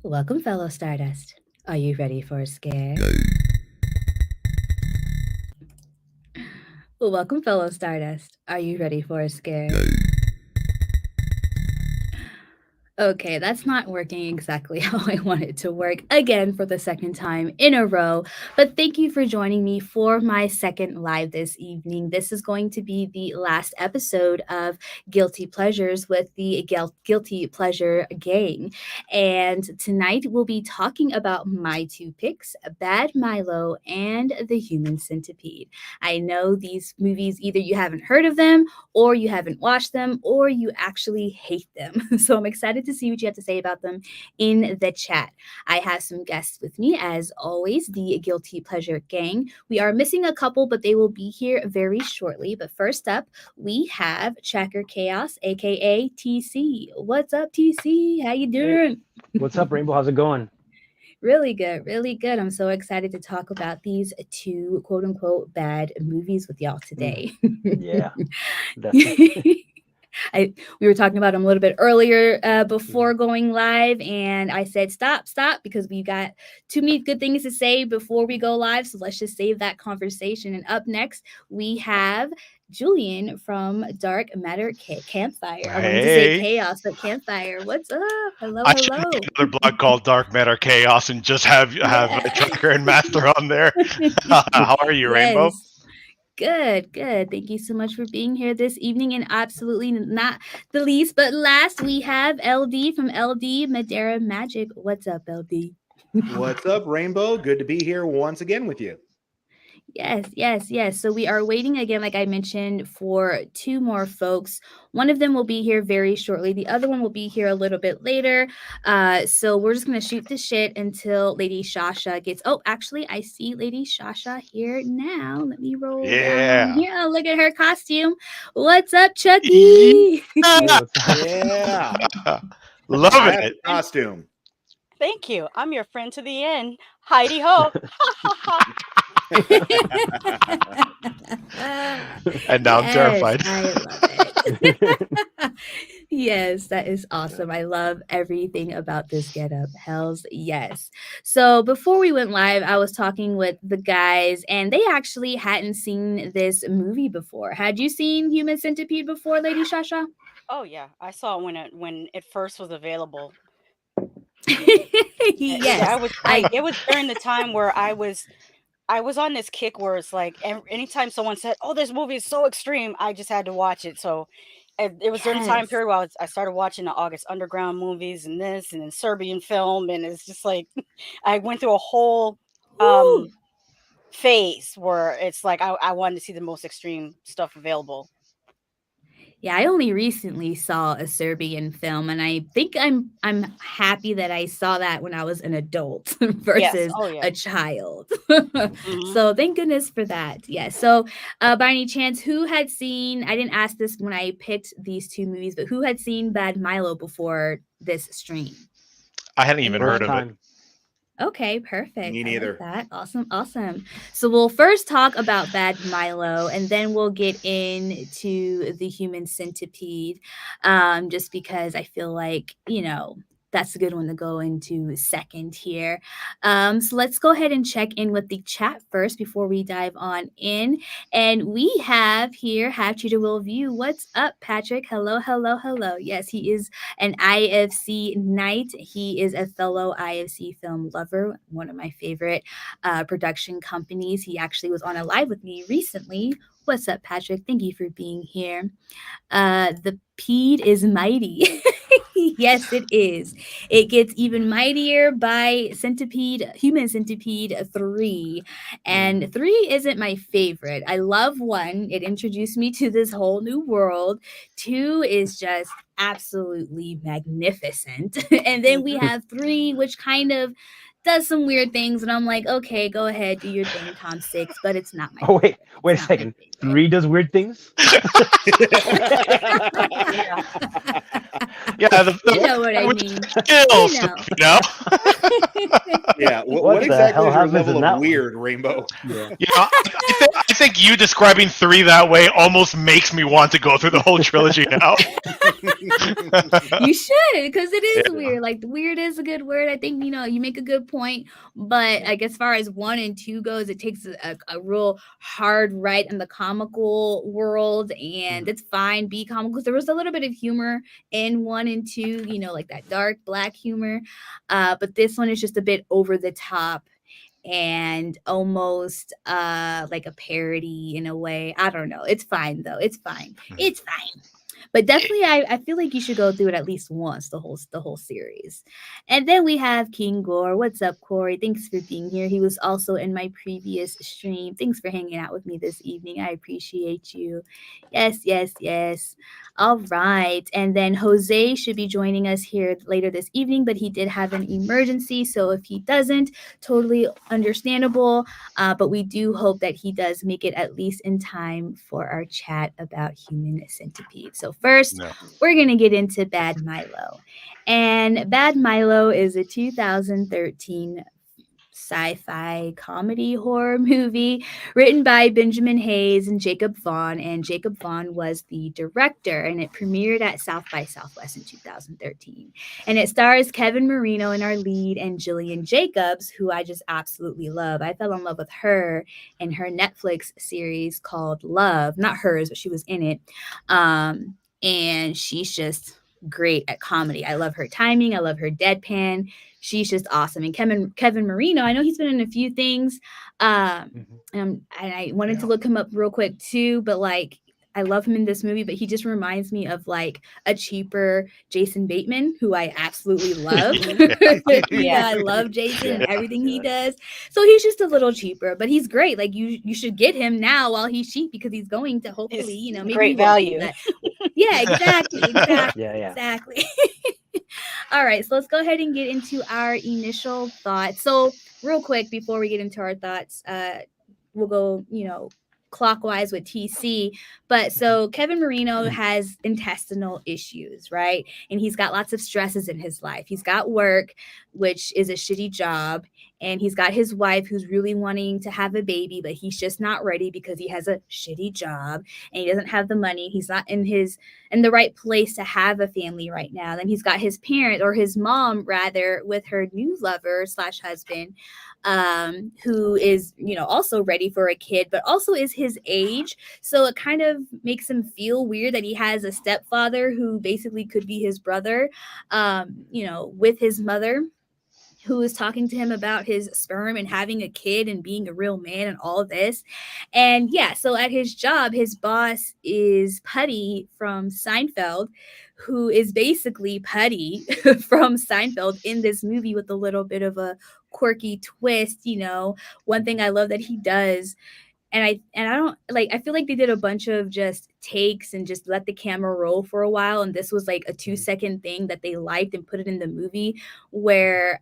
Welcome, fellow Stardust. Are you ready for a scare? Welcome, fellow Stardust. Are you ready for a scare? Okay, that's not working exactly how I want it to work again for the second time in a row. But thank you for joining me for my second live this evening. This is going to be the last episode of Guilty Pleasures with the Guilty Pleasure Gang. And tonight we'll be talking about my two picks, Bad Milo and The Human Centipede. I know these movies, either you haven't heard of them, or you haven't watched them, or you actually hate them. So I'm excited to see what you have to say about them in the chat. I have some guests with me, as always, the Guilty Pleasure Gang. We are missing a couple, but they will be here very shortly. But first up, we have Tracker Chaos, aka TC. What's up, TC? How you Hey, doing? what's up, Rainbow? How's it going? Really good, really good. I'm so excited to talk about these two quote unquote bad movies with y'all Mm, today. yeah, definitely. We were talking about them a little bit earlier Mhm. before going live, and I said stop because we got too many good things to say before we go live. So let's just save that conversation. And up next, we have Julian from Dark Matter Campfire. I wanted to say Hey, Chaos, but Campfire. What's up? Hello, I should make hello. another blog called Dark Matter Chaos and just have a Yeah. tracker and master on there. How are you, Rainbow? Yes. Good, good. Thank you so much for being here this evening. And absolutely not the least, but last, we have LD from LD Madeira Magic. What's up, LD? What's up, Rainbow? Good to be here once again with you. Yes, yes, yes. So we are waiting again, like I mentioned, for two more folks. One of them will be here very shortly. The other one will be here a little bit later. So we're just gonna shoot the shit until Lady Shasha gets. Oh, actually, I see Lady Shasha here now. Let me roll down on Yeah. here. Oh, look at her costume. What's up, Chucky? Hey, Yeah. what's up? Yeah, Loving I have it. a costume. Thank you. I'm your friend to the end. Heidi ho. Ha ha ha. And now I'm Yes, terrified. I love it. Yes, that is awesome. I love everything about this getup. Hells yes. So before we went live, I was talking with the guys, and they actually hadn't seen this movie before. Had you seen Human Centipede before, Lady Shasha? Oh yeah, I saw it when it first was available. Yes, I was I it was during the time where I was on this kick where it's like anytime someone said, "Oh, this movie is so extreme," I just had to watch it. So it was during the time yes. period where I started watching the August Underground movies and this and then Serbian film, and it's just like I went through a whole Woo! um phase where it's like I wanted to see the most extreme stuff available. Yeah, I only recently saw a Serbian film, and I think I'm happy that I saw that when I was an adult Yes. versus Oh yeah. a child. Hmm. So thank goodness for that. Yeah. So by any chance, who had seen? I didn't ask this when I picked these two movies, but who had seen Bad Milo before this stream? I hadn't even heard Anyone? First of it. time. Okay, perfect. Me I like neither. that. Awesome, awesome. So we'll first talk about Bad Milo, and then we'll get into the Human Centipede. Just because I feel like that's a good one to go into second here. So let's go ahead and check in with the chat first before we dive on in. And we have here Have Cheetah Will View. What's up, Patrick? Hello, hello, hello. Yes, he is an IFC Knight. He is a fellow IFC film lover, one of my favorite production companies. He actually was on a live with me recently. What's up, Patrick? Thank you for being here. The Pede is mighty. Yes, it is. It gets even mightier by Centipede, Human Centipede 3. Mm. And 3 isn't my favorite. I love 1. It introduced me to this whole new world. 2 is just absolutely magnificent. And then we Hmm. have 3, which kind of does some weird things. And I'm like, okay, go ahead, do your thing, Tom Six, but it's not my Oh wait, favorite. wait It's a not my second. favorite. Three does weird things. Yeah. Yeah, the You know what I with mean. the skill You know. stuff. Yeah. What What the exactly hell is your happens level in of that one? weird, Rainbow? Yeah. I think you describing 3 that way almost makes me want to go through the whole trilogy now. You should, because it is Yeah. weird. Like, weird is a good word. I think, you make a good point. But like, as far as 1 and 2 goes, it takes a real hard right in the comical world, and it's fine, be comical. There was a little bit of humor in 1 and 2, like that dark black humor. But this one is just a bit over the top and almost like a parody in a way. I don't know. It's fine though. It's fine. It's fine. But definitely, I feel like you should go through it at least once, the whole series. And then we have King Gore. What's up, Corey? Thanks for being here. He was also in my previous stream. Thanks for hanging out with me this evening. I appreciate you. Yes, yes, yes. All right. And then Jose should be joining us here later this evening, but he did have an emergency. So if he doesn't, totally understandable. But we do hope that he does make it at least in time for our chat about Human Centipede. So first, No. we're going to get into Bad Milo. And Bad Milo is a 2013 sci-fi comedy horror movie written by Benjamin Hayes and Jacob Vaughn, and Jacob Vaughn was the director, and it premiered at South by Southwest in 2013. And it stars Kevin Marino in our lead and Jillian Jacobs, who I just absolutely love. I fell in love with her in her Netflix series called Love. Not hers, but she was in it. And she's just great at comedy. I love her timing. I love her deadpan. She's just awesome. And Kevin Marino, I know he's been in a few things. And I wanted to look him up real quick too, but like, I love him in this movie, but he just reminds me of like a cheaper Jason Bateman, who I absolutely love. Yeah. I love Jason and everything he Yeah. does. So he's just a little cheaper, but he's great. Like you should get him now while he's cheap, because he's going to hopefully, It's maybe great he won't be, value. but yeah, exactly. Yeah. Exactly. All right, so let's go ahead and get into our initial thoughts. So, real quick before we get into our thoughts, we'll go, clockwise with TC. But so Kevin Marino has intestinal issues, right? And he's got lots of stresses in his life. He's got work, which is a shitty job, and he's got his wife who's really wanting to have a baby, but he's just not ready because he has a shitty job and he doesn't have the money. He's not in the right place to have a family right now. Then he's got his parent, or his mom rather, with her new lover / husband, who is, also ready for a kid, but also is his age. So it kind of makes him feel weird that he has a stepfather who basically could be his brother, with his mother, who is talking to him about his sperm and having a kid and being a real man and all this. And yeah, so at his job, his boss is Putty from Seinfeld, who is basically Putty from Seinfeld in this movie with a little bit of a quirky twist. One thing I love that he does, and I don't like, I feel like they did a bunch of just takes and just let the camera roll for a while, and this was like a 2-second thing that they liked and put it in the movie, where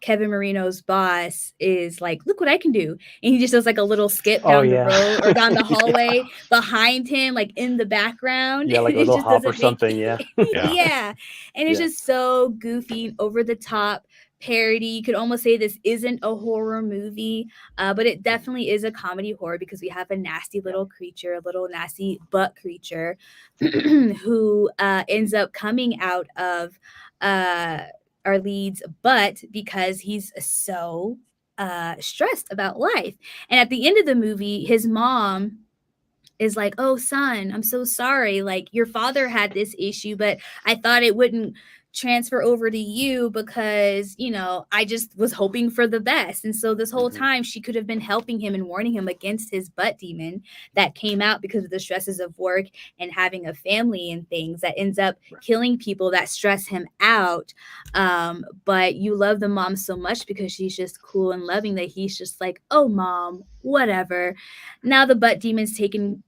Kevin Marino's boss is like, look what I can do. And he just does like a little skip down the road or down the hallway behind him, like in the background. Yeah, like a It little just hop or doesn't make something. Yeah. yeah. And it's Yeah. just so goofy and over the top parody. You could almost say this isn't a horror movie, but it definitely is a comedy horror, because we have a nasty little creature, a little nasty butt creature who ends up coming out of our lead's butt because he's so stressed about life. And at the end of the movie, his mom is like, oh, son, I'm so sorry. Like, your father had this issue, but I thought it wouldn't transfer over to you because, I just was hoping for the best. And so this whole time she could have been helping him and warning him against his butt demon that came out because of the stresses of work and having a family and things that ends up killing people that stress him out. But you love the mom so much because she's just cool and loving that he's just like, oh, mom, whatever. Now the butt demon's taken,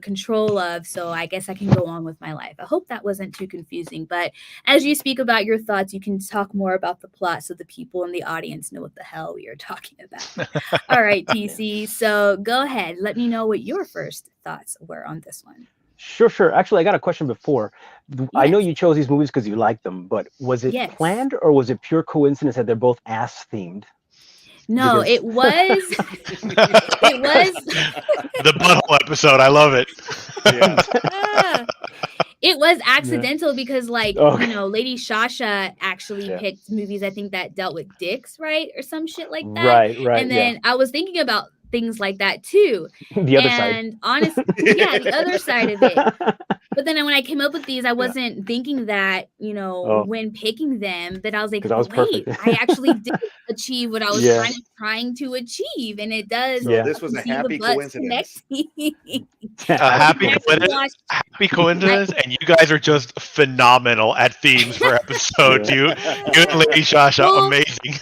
control of, so I guess I can go on with my life. I hope that wasn't too confusing, but as you speak about your thoughts, you can talk more about the plot so the people in the audience know what the hell we are talking about. All right, TC, so go ahead. Let me know what your first thoughts were on this one. Sure. Actually, I got a question before. I know Yes. you chose these movies because you like them, but was it Yes. planned or was it pure coincidence that they're both ass themed? No, Because it was. It was. The butthole episode. I love it. Yeah. Ah, it was yeah. accidental because, like, Okay. Lady Shasha actually Yeah. picked movies I think that dealt with dicks, right? Or some shit like that. Right. And Yeah. then I was thinking about things like that too. The other side. And honest, yeah, the other side of it. yeah. But then when I came up with these, I wasn't thinking that, Oh, when picking them, that I was like, because I was but perfect. wait, I actually did achieve what I was yeah. trying to achieve. And it does, So Yeah. this was you a see the happy butts coincidence. connecting. A happy I actually coincidence. watched, Happy coincidence, and you guys are just phenomenal at themes for episodes. Yeah. You and Lady Shasha, well, amazing.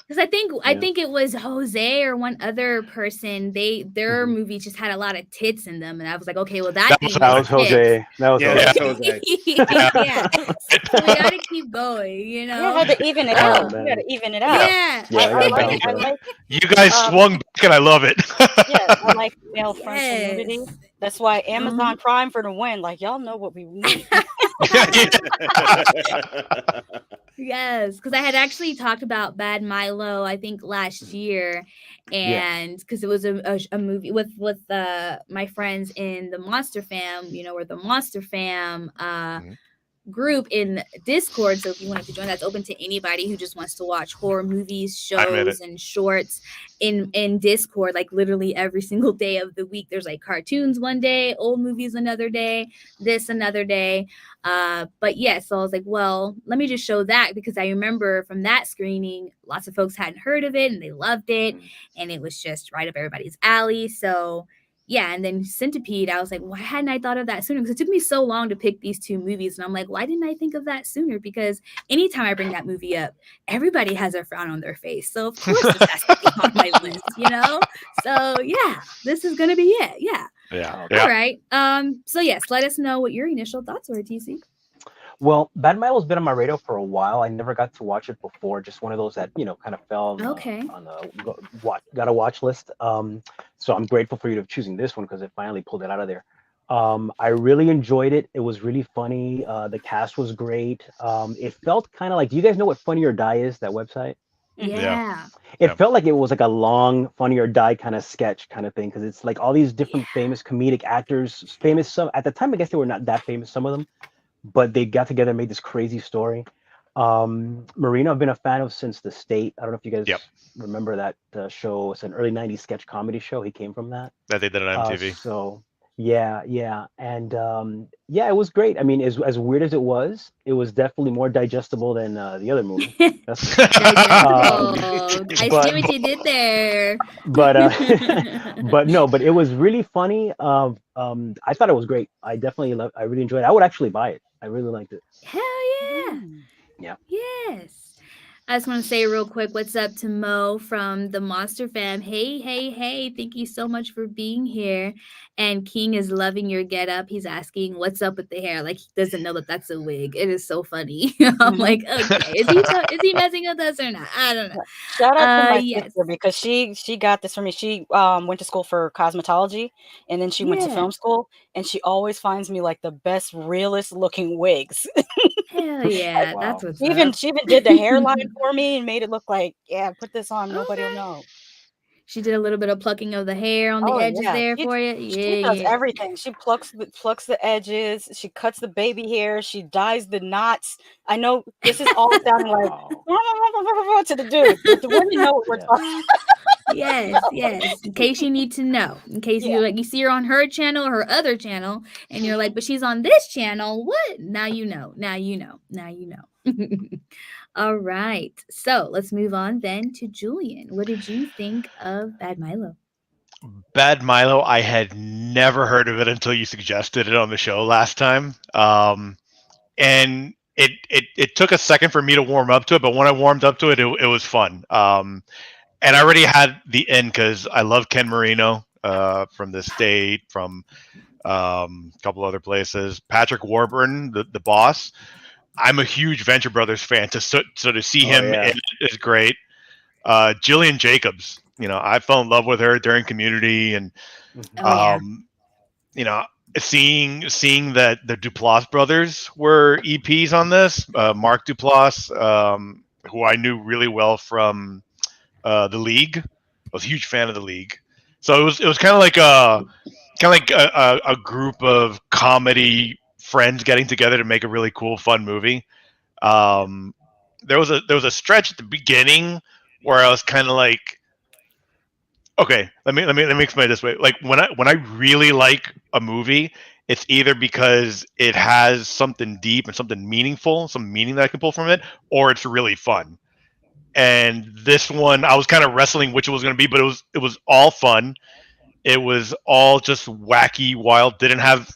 because I Yeah. think it was Jose or one other person. Their Mhm. movie just had a lot of tits in them, and I was like, okay, well that That was theme That was was Jose. tits. Jose. That was Yeah, Yeah. that's Jose. Jose. Yeah. Yeah, so we gotta keep going, Yeah, had to even it Oh, out. man. You got to even it out. Yeah. Yeah, I I gotta like balance I that. like You guys swung back, and I love it. yeah, I like male frontal nudity. Yes. That's why Amazon Prime for the win. Like y'all know what we need. Yes, because I had actually talked about Bad Milo, I think last year, Yeah. and because it was a movie with my friends in the Monster Fam, we're the Monster Fam Mhm. group in Discord. So if you wanted to join, that's open to anybody who just wants to watch horror movies, I admit shows, and shorts in Discord. Like literally every single day of the week, there's like cartoons one day, old movies another day, this another day. But yeah, so I was like, well, let me just show that because I remember from that screening, lots of folks hadn't heard of it and they loved it, and it was just right up everybody's alley. So yeah, and then Centipede, I was like, why hadn't I thought of that sooner? Because it took me so long to pick these two movies. And I'm like, why didn't I think of that sooner? Because anytime I bring that movie up, everybody has a frown on their face. So of course this has to be on my list. So yeah, this is gonna be it. Yeah. Yeah. All right. So yes, let us know what your initial thoughts were, TC. Well, Bad Milo's been on my radar for a while. I never got to watch it before. Just one of those that kind of fell on Okay. got a watch list. So I'm grateful for you to choosing this one because it finally pulled it out of there. I really enjoyed it. It was really funny. The cast was great. It felt kind of like. Do you guys know what Funny or Die is? That website. Yeah. It Yeah. felt like it was like a long Funny or Die kind of sketch kind of thing because it's like all these different famous comedic actors, famous some at the time. I guess they were not that famous, some of them, but they got together and made this crazy story. Marino, I've been a fan of since The State. I don't know if you guys Yep. remember that show. It's an early '90s sketch comedy show. He came from that. That they did on MTV. So yeah, and yeah, it was great. I mean, as weird as it was definitely more digestible than the other movie. That's, Digestible. I see but- what you did there. but but it was really funny. I thought it was great. I really enjoyed it. I would actually buy it. I really liked it. Hell yeah. Yeah. Yes. I just want to say real quick, what's up to Mo from the Monster Fam? Hey. Thank you so much for being here. And King is loving your getup. He's asking, what's up with the hair? Like, he doesn't know that that's a wig. It is so funny. I'm like, okay, is he messing with us or not? I don't know. Shout out to my Yes. sister because she got this for me. She went to school for cosmetology and then she went to Yeah. film school and she always finds me like the best realist looking wigs. Hell yeah. Wow. That's what's She up. even did the hairline for me and made it look like, yeah, put this on, nobody will Okay. know. She did a little bit of plucking of the hair on the Oh edges yeah, there she, for you. she Yeah, does yeah. everything. She plucks the edges. She cuts the baby hair. She dyes the knots. I know this is all sounding like Wow. to the dude, but the women know what we're Yeah. talking. Yes. In case you need to know. In case you see her on her channel or her other channel, and you're like, but she's on this channel. What? Now you know. All right. So let's move on then to Julian. What did you think of Bad Milo? Bad Milo, I had never heard of it until you suggested it on the show last time. And it took a second for me to warm up to it, but when I warmed up to it, it was fun. And I already had the end because I love Ken Marino from The State, from a couple other places. Patrick Warburton, the boss. I'm a huge Venture Brothers fan, so to see him yeah. is great. Jillian Jacobs, I fell in love with her during Community, and Oh, yeah. seeing that the Duplass brothers were EPs on this. Mark Duplass, who I knew really well from the League. I was a huge fan of the League. So it was kind of like a group of comedy friends getting together to make a really cool, fun movie. Um, there was a stretch at the beginning where I was kind of like, okay, let me explain it this way. Like when I really like a movie, it's either because it has something deep and something meaningful, some meaning that I can pull from it, or it's really fun. And this one, I was kind of wrestling which it was going to be, but it was all fun. It was all just wacky, wild. Didn't have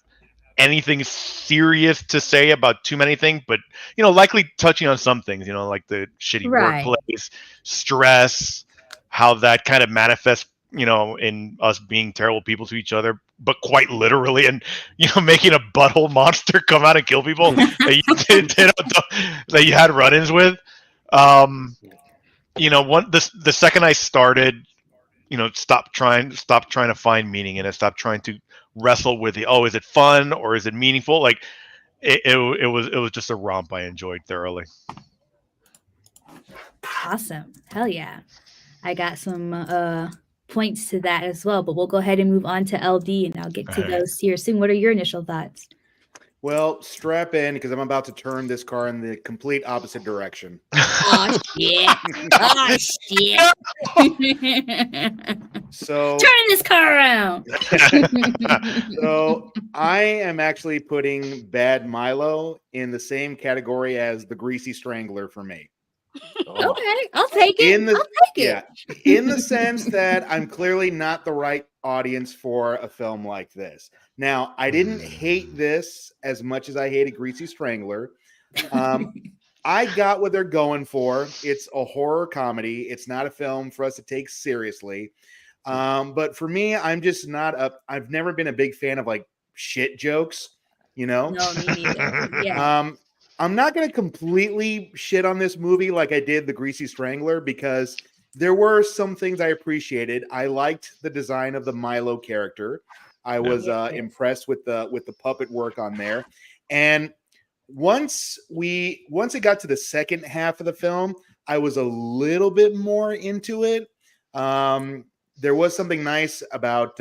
anything serious to say about too many things, but likely touching on some things, like the shitty Right. workplace, stress, how that kind of manifests, in us being terrible people to each other, but quite literally, and making a butthole monster come out and kill people that that you had run-ins with. Um, the second I started, stop trying to find meaning in it, stop trying to wrestle with is it fun or is it meaningful? Like it was just a romp I enjoyed thoroughly. Awesome. Hell yeah. I got some points to that as well, but we'll go ahead and move on to LD and I'll get to All right. those here soon. What are your initial thoughts? Well, strap in because I'm about to turn this car in the complete opposite direction. Oh shit. Oh shit. So Turn this car around. So I am actually putting Bad Milo in the same category as the Greasy Strangler for me. Okay, I'll take it. I'll take it. In the sense that I'm clearly not the right audience for a film like this. Now, I didn't hate this as much as I hated Greasy Strangler. I got what they're going for. It's a horror comedy. It's not a film for us to take seriously. But for me, I'm just not I've never been a big fan of like shit jokes, No, me neither. Yeah. I'm not going to completely shit on this movie like I did the Greasy Strangler because there were some things I appreciated. I liked the design of the Milo character. I was impressed with the puppet work on there. And once it got to the second half of the film, I was a little bit more into it. There was something nice about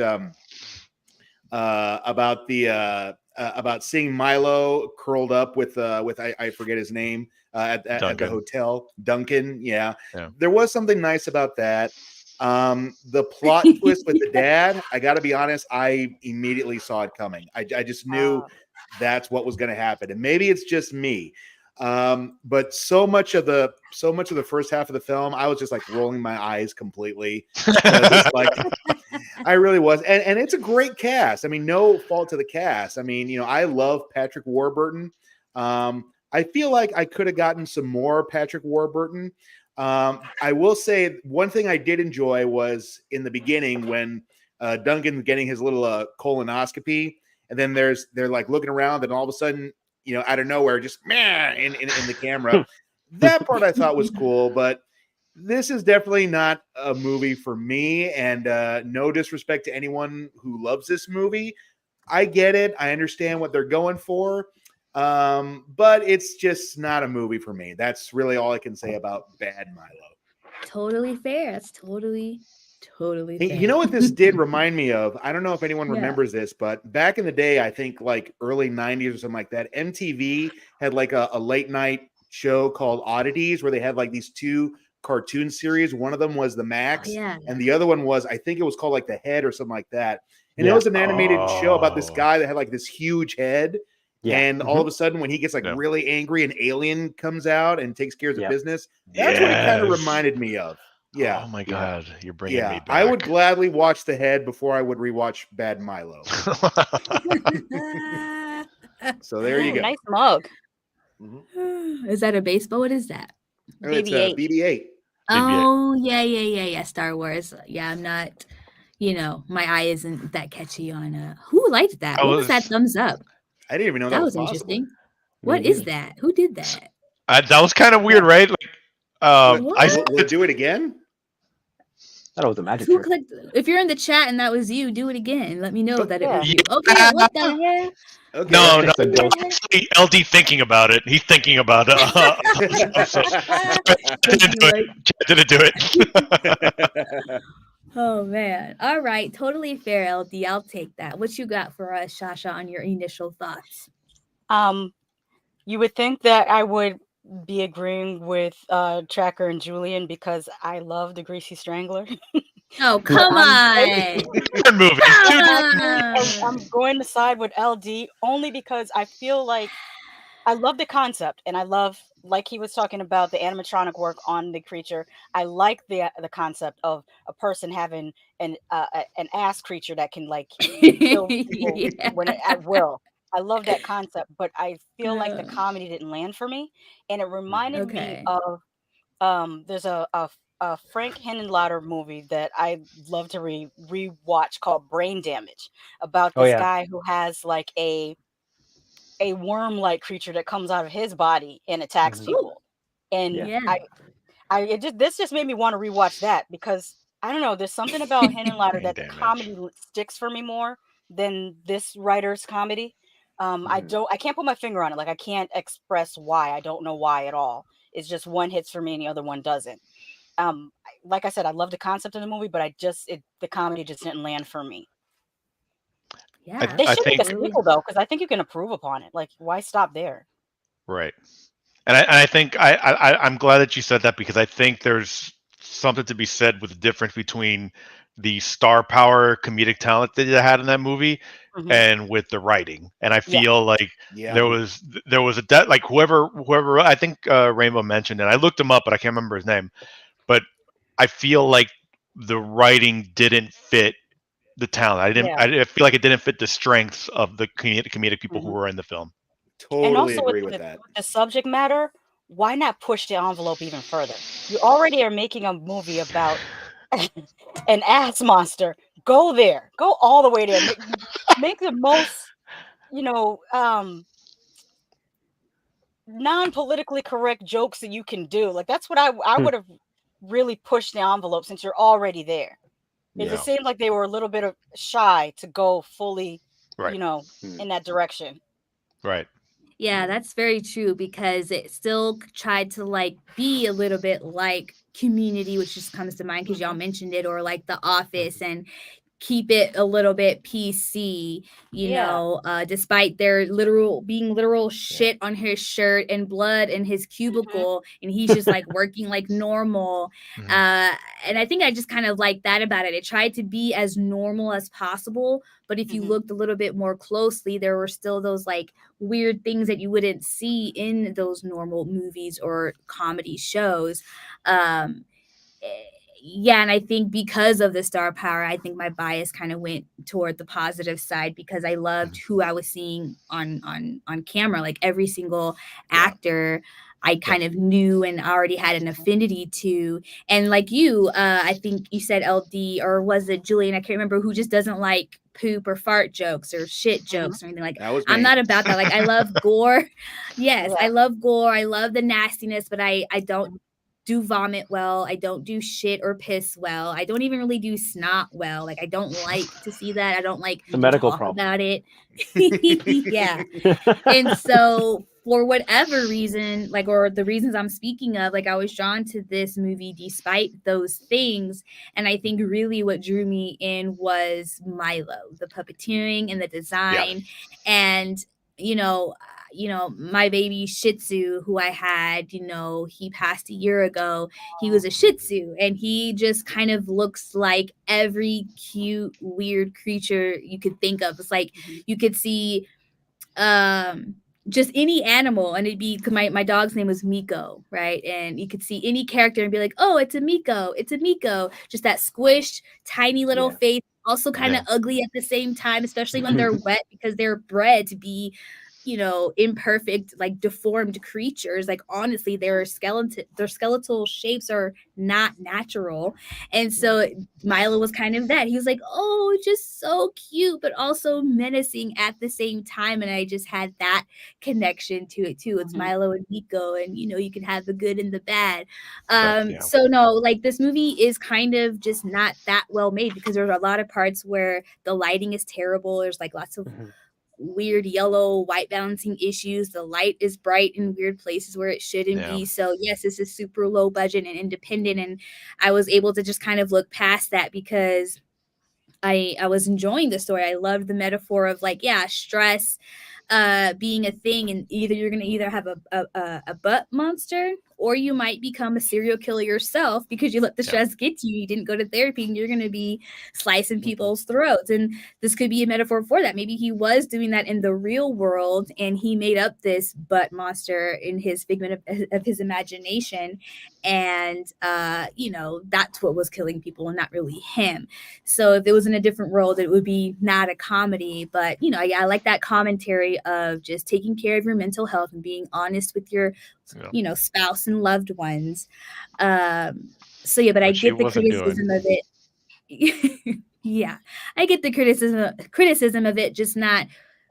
seeing Milo curled up with I forget his name at the hotel, Duncan. Yeah, there was something nice about that. The plot twist with the dad, I got to be honest, I immediately saw it coming. I just knew that's what was going to happen, and maybe it's just me. But so much of the first half of the film, I was just like rolling my eyes completely. It's like I really was, and it's a great cast. I mean, no fault to the cast. I mean, I love Patrick Warburton. I feel like I could have gotten some more Patrick Warburton. I will say one thing I did enjoy was in the beginning when Duncan's getting his little colonoscopy, and then they're like looking around, and all of a sudden, out of nowhere, just man in the camera. That part I thought was cool, but this is definitely not a movie for me. And no disrespect to anyone who loves this movie. I get it. I understand what they're going for. But it's just not a movie for me. That's really all I can say about Bad Milo. Totally fair. That's totally fair. You know what this did remind me of? I don't know if anyone remembers this, but back in the day, I think like early 90s or something like that, MTV had like a late night show called Oddities where they had like these two cartoon series. One of them was the Max, and the other one was, I think it was called like the Head or something like that. And it was an animated show about this guy that had like this huge head. Yeah. And all of a sudden, when he gets like really angry, an alien comes out and takes care of the business. That's what it kind of reminded me of. Yeah. Oh my God, you're bringing me back. I would gladly watch The Head before I would rewatch Bad Milo. So there you go. Nice mug. Is that a baseball? What is that? It's a BB-8. Oh yeah. Star Wars. Yeah, I'm not. My eye isn't that catchy on. Who liked that? What was that thumbs up? I didn't even know that was interesting. What is that? Who did that? That was kind of weird, right? Like, we'll do it again. thought it was a magic Who trick. clicked? If you're in the chat and that was you, do it again. Let me know that it was Yeah. you. Okay, what the hell? Okay. No, Just a no. ghost. Actually, LD thinking about it. He's thinking about so didn't do it. Didn't do it. Oh man. All right. Totally fair, LD. I'll take that. What you got for us, Shasha, on your initial thoughts? You would think that I would be agreeing with Tracker and Julian because I love the Greasy Strangler. Oh, But come on. Different movies. Come Two different on. I'm going to side with LD only because I feel like I love the concept, and I love, like he was talking about, the animatronic work on the creature. I like the concept of a person having an ass creature that can like kill people Yeah. when at will. I love that concept, but I feel like the Uh, comedy didn't land for me, and it reminded me okay. of there's a Frank Henenlotter movie that I love to rewatch called Brain Damage, about Oh this yeah. guy who has like a worm-like creature that comes out of his body and attacks Mhm. Ooh, people. And Yeah. yeah. this just made me want to rewatch that because I don't know, there's something about Henenlotter Brain that the damage. comedy sticks for me more than this writer's comedy. Mhm. I can't put my finger on it. Like I can't express why. I don't know why at all. It's just one hits for me and the other one doesn't. Like I said, I love the concept of the movie, but the comedy just didn't land for me. Yeah. They I should make a think Totally. sequel though, because I think you can improve upon it. Like, why stop there? right. And I think I'm glad that you said that because I think there's something to be said with the difference between the star power comedic talent that they had in that movie Hmm. and with the writing. And I Yeah. feel like Yeah. there was like whoever I think Rainbow mentioned it. I looked him up, but I can't remember his name. But I feel like the writing didn't fit the talent. Yeah. I feel like it didn't fit the strengths of the comedic people who Hmm. were in the film. And Totally also with agree with that. the subject matter, why not push the envelope even further? You already are making a movie about an ass monster. Go there. Go all the way there. Make the most, you know, non-politically correct jokes that you can do. Like that's what I Hmm. would have really pushed the envelope since you're already there. It Yeah. just seemed like they were a little bit of shy to go fully, Right. in that direction. Right. Yeah, that's very true because it still tried to like be a little bit like Community, which just comes to mind because y'all Hmm. mentioned it, or like The Office, and keep it a little bit PC, Yeah. despite their literal shit on his shirt and blood in his Hmm. cubicle, and he's just like working like normal. Mhm. And I think I just kind of like that about it. It tried to be as normal as possible, but if you Hmm. looked a little bit more closely, there were still those like weird things that you wouldn't see in those normal movies or comedy shows. Um, eh, yeah, and I think because of the star power, I think my bias kind of went toward the positive side because I loved Mhm. who I was seeing on camera. Like every single Yeah. actor I Yeah. kind of knew and already had an affinity to. And like you, I think you said LD, or was it Julian? I can't remember, who just doesn't like poop or fart jokes or shit Hmm. jokes or anything. Like That was I'm me. not about that. Like I love gore. Yes, Yeah. I love gore. I love the nastiness, but I don't do vomit well. I don't do shit or piss well. I don't even really do snot well. Like I don't like to see that. I don't like It's a to Hmm. medical talk problem. about it. Yeah. And so for whatever reason, like, or the reasons I'm speaking of, like I was drawn to this movie despite those things. And I think really what drew me in was Milo, the puppeteering and the Yeah. design. And my baby Shih Tzu, who I had, he passed a year ago. He was a Shih Tzu, and he just kind of looks like every cute, weird creature you could think of. It's like Hmm. you could see just any animal, and it'd be, 'cause my dog's name was Miko, right? And you could see any character and be like, oh, it's a Miko, it's a Miko. Just that squished tiny little Yeah. face, also kind of Yeah. ugly at the same time, especially when they're wet because they're bred to be imperfect, like deformed creatures. Like honestly, their skeletal shapes are not natural. And so Milo was kind of that. He was like, oh, just so cute, but also menacing at the same time. And I just had that connection to it too. It's Mhm. Milo and Nico, and you can have the good and the bad. Yeah. So no, like this movie is kind of just not that well made, because there's a lot of parts where the lighting is terrible. There's like lots of Mhm. weird yellow white balancing issues. The light is bright in weird places where it shouldn't Yeah. be. So yes, this is super low budget and independent, and I was able to just kind of look past that because I was enjoying the story. I loved the metaphor of, like, yeah, stress being a thing, and you're gonna either have a butt monster, or you might become a serial killer yourself because you let the Yeah. stress get to you. You didn't go to therapy, and you're gonna be slicing Mhm. people's throats. And this could be a metaphor for that. Maybe he was doing that in the real world, and he made up this butt monster in his figment of his imagination, and that's what was killing people and not really him. So if it was in a different world, it would be not a comedy. But I like that commentary of just taking care of your mental health and being honest with your, Yeah. spouse and loved ones. So yeah, but I Which he get the wasn't doing. criticism of it. Yeah, I get the criticism of it just not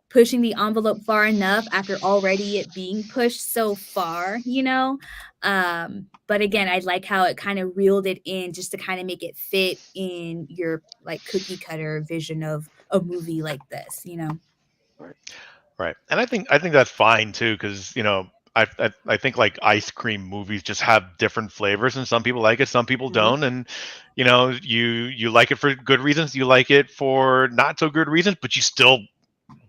pushing the envelope far enough after already it being pushed so far, but again, I like how it kind of reeled it in just to kind of make it fit in your like cookie cutter vision of a movie like this. Right. Right. And I think that's fine too, because I think like ice cream movies just have different flavors, and some people like it, some people Mhm. don't, and you like it for good reasons, you like it for not so good reasons, but you still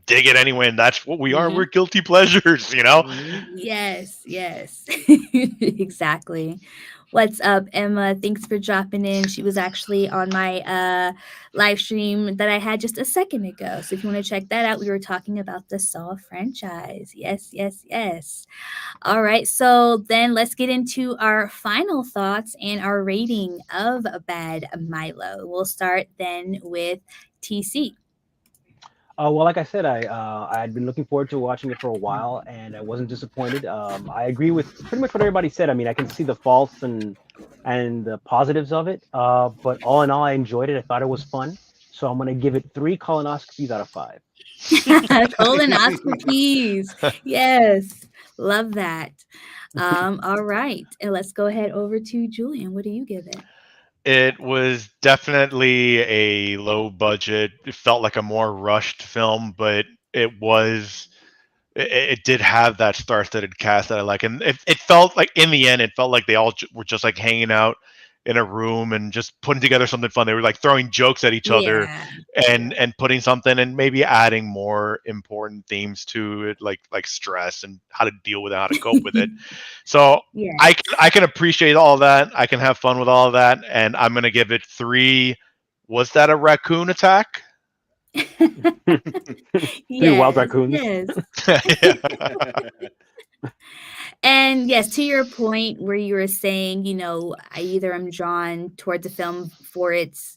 dig it anyway, and that's what we are. We're Mhm. guilty pleasures. Mhm. Yes, yes. Exactly. What's up, Emma? Thanks for dropping in. She was actually on my live stream that I had just a second ago. So if you want to check that out, we were talking about the Saw franchise. Yes, yes, yes. All right. So then let's get into our final thoughts and our rating of Bad Milo. We'll start then with TC. Well, like I said, I had been looking forward to watching it for a while, and I wasn't disappointed. I agree with pretty much what everybody said. I mean, I can see the faults and the positives of it, but all in all, I enjoyed it. I thought it was fun, so I'm gonna give it 3 colonoscopies out of 5. Colonoscopies. Yes. Love that. All right. And let's go ahead over to Julian. What do you give it? It was definitely a low budget. It felt like a more rushed film, but it did have that star-studded cast that I like, and it felt like in the end, it felt like they all were just like hanging out in a room and just putting together something fun. They were like throwing jokes at each other Yeah. and putting something and maybe adding more important themes to it, like stress and how to deal with it, how to cope with it. So I Yes. can I can appreciate all that. I can have fun with all of that, and I'm gonna give it three. Was that a raccoon attack? Three wild Yes. raccoons. Yes. Yeah. And yes, to your point where you were saying, I either am drawn towards a film for its,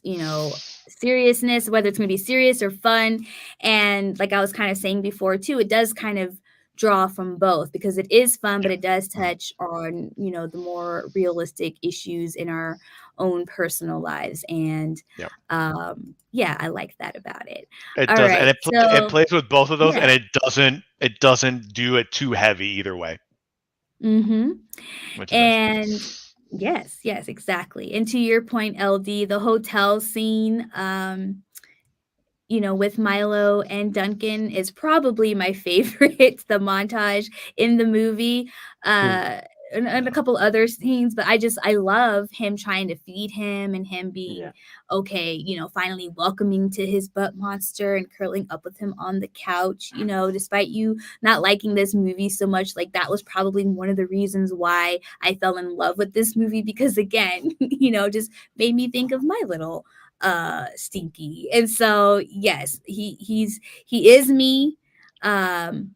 seriousness, whether it's going to be serious or fun. And like I was kind of saying before too, it does kind of draw from both because it is fun, but Yeah. it does touch on, the more realistic issues in our own personal lives. And Yeah. yeah, I like that about it. It All does, and right. it So plays with both of those, yeah. and it doesn't do it too heavy either way, Mm-hmm. which is nice. And yes, yes, exactly. And to your point, LD, the hotel scene, with Milo and Duncan is probably my favorite, the montage in the movie. Uh and a Yeah. couple other scenes, but I love him trying to feed him and him being Yeah. okay, finally welcoming to his butt monster and curling up with him on the couch, despite you not liking this movie so much. Like that was probably one of the reasons why I fell in love with this movie because again, just made me think of my little Stinky. And so yes, he is me. um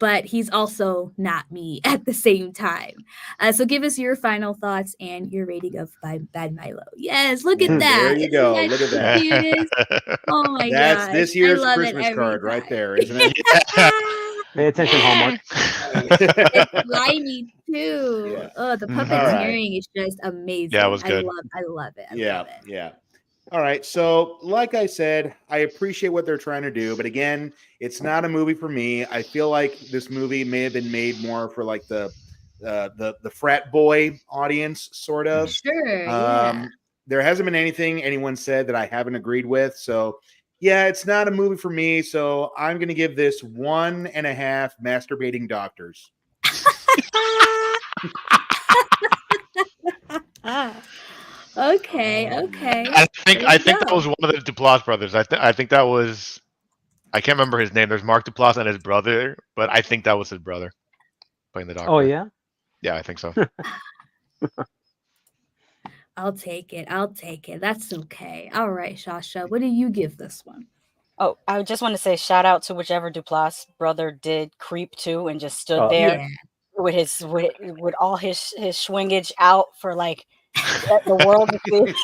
but he's also not me at the same time. So give us your final thoughts and your rating of Bad Milo. Yes, look at And that. there you Isn't go. that Look at the that. cutest? Oh my That's gosh. this I year's love it Christmas every card right time. there, isn't it? Pay attention, Hallmark. It's slimy too. Yeah. Oh, the All right. puppeteering is just Yeah, it amazing. was good. I love it. I Yeah. love it. Yeah. All right. So, like I said, I appreciate what they're trying to do, but again, it's not a movie for me. I feel like this movie may have been made more for like the frat boy audience, sort of. Sure, yeah. Um, there hasn't been anything anyone said that I haven't agreed with. So, yeah, it's not a movie for me. So, I'm going to give this 1.5 masturbating doctors. Okay, okay. I There I you think that go. was one of the Duplass brothers. I think that was, I can't remember his name. There's Mark Duplass and his brother, but I think that was his brother playing the doctor. Oh yeah. Yeah, I think so. I'll take it. I'll take it. That's okay. All right, Shasha, what do you give this one? Oh, I just want to say shout out to whichever Duplass brother did creep to and just stood Oh, there Yeah. with his with all his swingage out for like the world to see.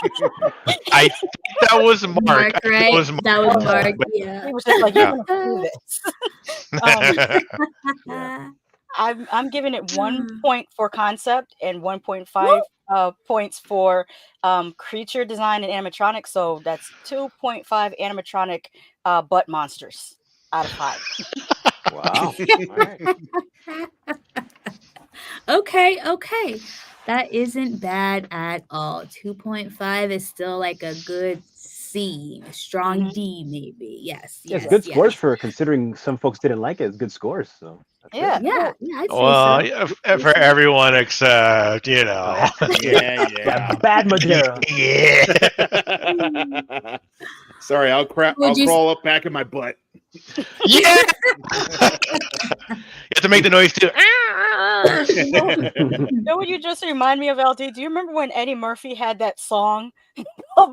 I think that was Mark. Mark, I think right? it was Mark. That was Okay. Mark, But yeah. He was just like, "You're yeah. gonna do this." Yeah. I'm giving it 1 Hmm. point for concept and 1.5 Woo! points for creature design and animatronics. So that's 2.5 animatronic butt monsters out of 5. wow. All right. Okay, okay. That isn't bad at all. 2.5 is still like a good C, a strong Mhm. D maybe. Yes, Yeah, it's yes, good Yes. scores yes. for considering some folks didn't like it. It's good scores, so that's great. Yeah. Yeah, Yeah. yeah, I'd say Well, so. yeah, I'd say for so. everyone except, you know. Yeah, Yeah, yeah. bad Madeira. Yeah. Hmm. Sorry, I'll Would you crawl up back in my butt. Yeah. You have to make the noise too. You know what you just remind me of, LD? Do you remember when Eddie Murphy had that song,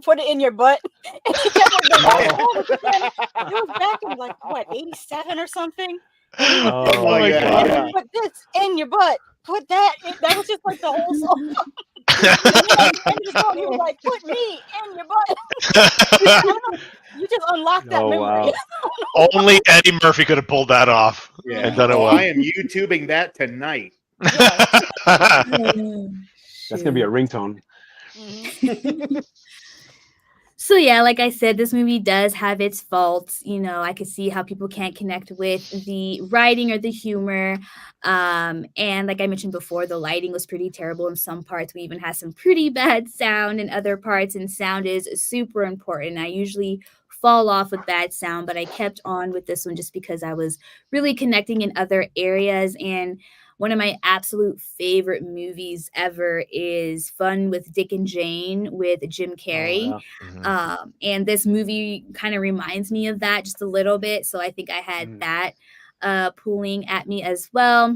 "Put It in Your Butt"? And he kept like the last Oh. song at the end. It was back in like what, 87 or something? And he was Oh Oh Oh my my god, wow. god. yeah. put this in your butt, put that in. That was just like the whole song. And then at the end of the song, he was like, "Put me in your butt." I don't know. You just unlocked that Oh memory. wow. Only Eddie Murphy could have pulled that off Yeah. and done it Oh, well. I am YouTubing that tonight. Yeah. Oh, That's gonna be a shoot. ringtone. Hmm. So yeah, like I said, this movie does have its faults. You know, I could see how people can't connect with the writing or the humor. And like I mentioned before, the lighting was pretty terrible in some parts. We even had some pretty bad sound in other parts, and sound is super important. I usually fall off with bad sound, but I kept on with this one just because I was really connecting in other areas. And one of my absolute favorite movies ever is Fun with Dick and Jane with Jim Oh Carrey. yeah. Mhm. And this movie kind of reminds me of that just a little bit. So I think I had Mm. that pulling at me as well.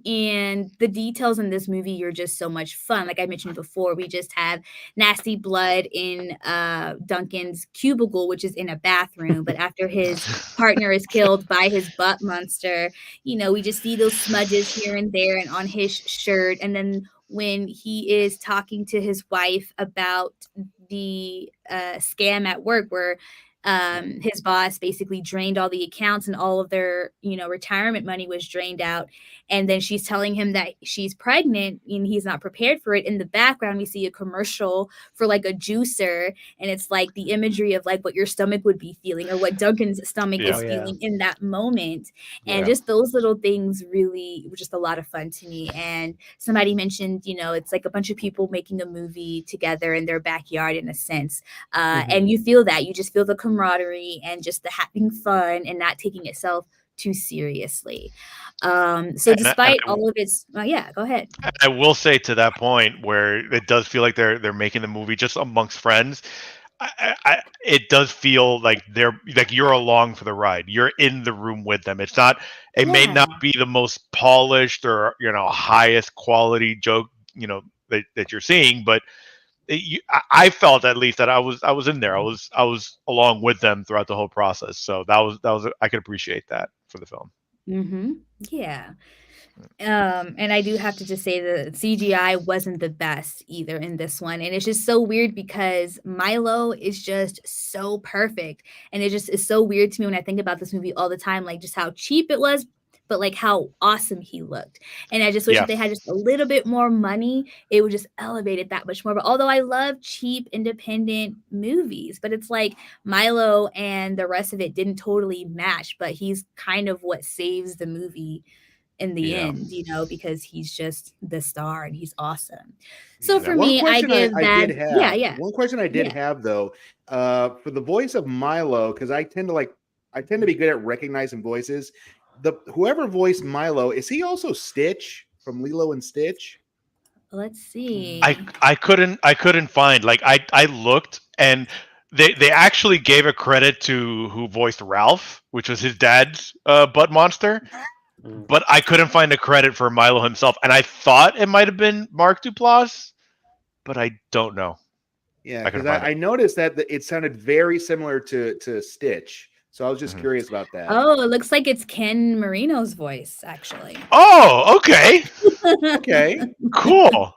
And the details in this movie are just so much fun. Like I mentioned before, we just have nasty blood in Duncan's cubicle, which is in a bathroom. But after his partner is killed by his butt monster, you know, we just see those smudges here and there and on his shirt. And then when he is talking to his wife about the scam at work where his boss basically drained all the accounts and all of their, you know, retirement money was drained out. And then she's telling him that she's pregnant and he's not prepared for it. In the background, we see a commercial for like a juicer. And it's like the imagery of like what your stomach would be feeling or what Duncan's stomach Yeah. Oh is yeah. feeling in that moment. And Yeah. just those little things really were just a lot of fun to me. And somebody mentioned, you know, it's like a bunch of people making a movie together in their backyard in a sense. Mhm. And you feel that. You just feel the camaraderie and just the having fun and not taking itself too seriously. So And despite all of its, yeah, go ahead. I will say to that point where it does feel like they're making the movie just amongst friends. It does feel like they're like you're along for the ride. You're in the room with them. It's not. It may Yeah, not be the most polished or highest quality joke that you're seeing, but I felt at least that I was in there. I was along with them throughout the whole process. So that was I could appreciate that for the film. Mm-hmm. Yeah. And I do have to just say the CGI wasn't the best either in this one. And it's just so weird because Milo is just so perfect. And it just is so weird to me when I think about this movie all the time, like just how cheap it was, but like how awesome he looked. And I just wish Yeah. if they had just a little bit more money, it would just elevate it that much more. But although I love cheap independent movies, but it's like Milo and the rest of it didn't totally match, but he's kind of what saves the movie in the Yeah. end, because he's just the star and he's awesome. So Yeah. for One me, I question give I that. did Yeah, have, yeah, one question I did yeah. have though, for the voice of Milo, because I tend to be good at recognizing voices. The whoever voiced Milo, is he also Stitch from Lilo and Stitch? Let's see. I couldn't find, like, I looked, and they actually gave a credit to who voiced Ralph, which was his dad's butt monster, Mm. but I couldn't find a credit for Milo himself, and I thought it might have been Mark Duplass, but I don't know. Yeah, I because couldn't find it. I noticed that it sounded very similar to Stitch. So I was just Mhm. curious about that. Oh, it looks like it's Ken Marino's voice, actually. Oh, okay, Okay. cool.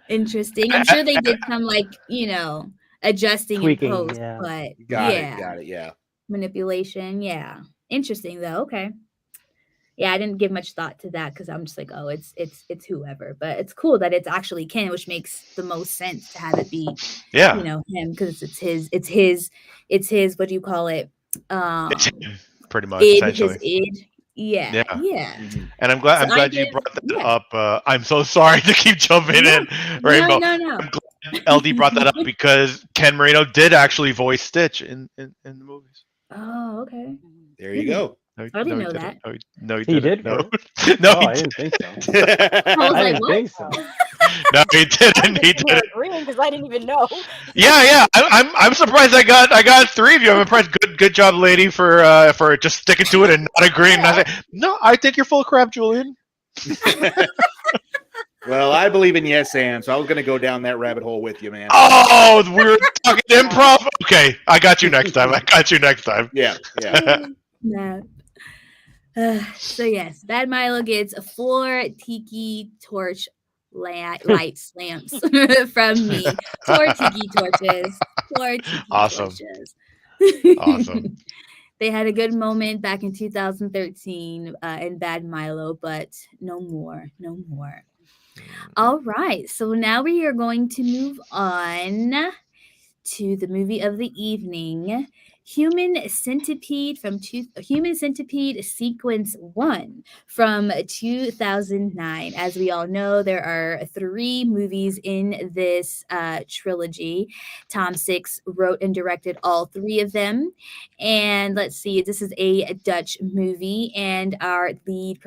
Interesting. I'm I, sure they I, did some adjusting in Tweaking, post, yeah. but Got it. yeah, Got it. Yeah. manipulation. Yeah, interesting though. Okay. Yeah, I didn't give much thought to that because I'm just like, oh, it's whoever. But it's cool that it's actually Ken, which makes the most sense to have it be, yeah, him because it's his what do you call it? it's Um him, pretty much, his essentially. id. Yeah, Yeah. yeah. Mhm. And I'm glad So I'm I glad you give brought that yeah. up. I'm so sorry to keep jumping No, in, no, Rainbow. no, no. I'm glad LD brought that up because Ken Marino did actually voice Stitch in the movies. Oh, okay. There you Hmm. go. No, I didn't no, he know didn't. that. No, no, he He didn't. did, No, really? no, Oh, he I didn't. didn't think so. I was I like, didn't what? think so. No, he I'm didn't. just He sitting here didn't. agreeing because I didn't even know. Yeah, yeah. I'm surprised I got three of you. I'm impressed. Good job, lady, for just sticking to it and not agreeing. And I Yeah. say, no, I think you're full of crap, Julian. Well, I believe in yes and, so I was going to go down that rabbit hole with you, man. Oh, we were talking Wow. improv. Okay, I got you next time. I got you next time. Yeah, yeah. Nah. So yes, Bad Milo gets 4 tiki torch lights lamps from me. 4 tiki torches. 4 tiki Awesome, torches. awesome. They had a good moment back in 2013 in Bad Milo, but no more, no more. All right, so now we are going to move on to the movie of the evening, Human Centipede Sequence 1 from 2009. As we all know, there are 3 movies in this trilogy. Tom Six wrote and directed all 3 of them. And let's see, this is a Dutch movie, and our lead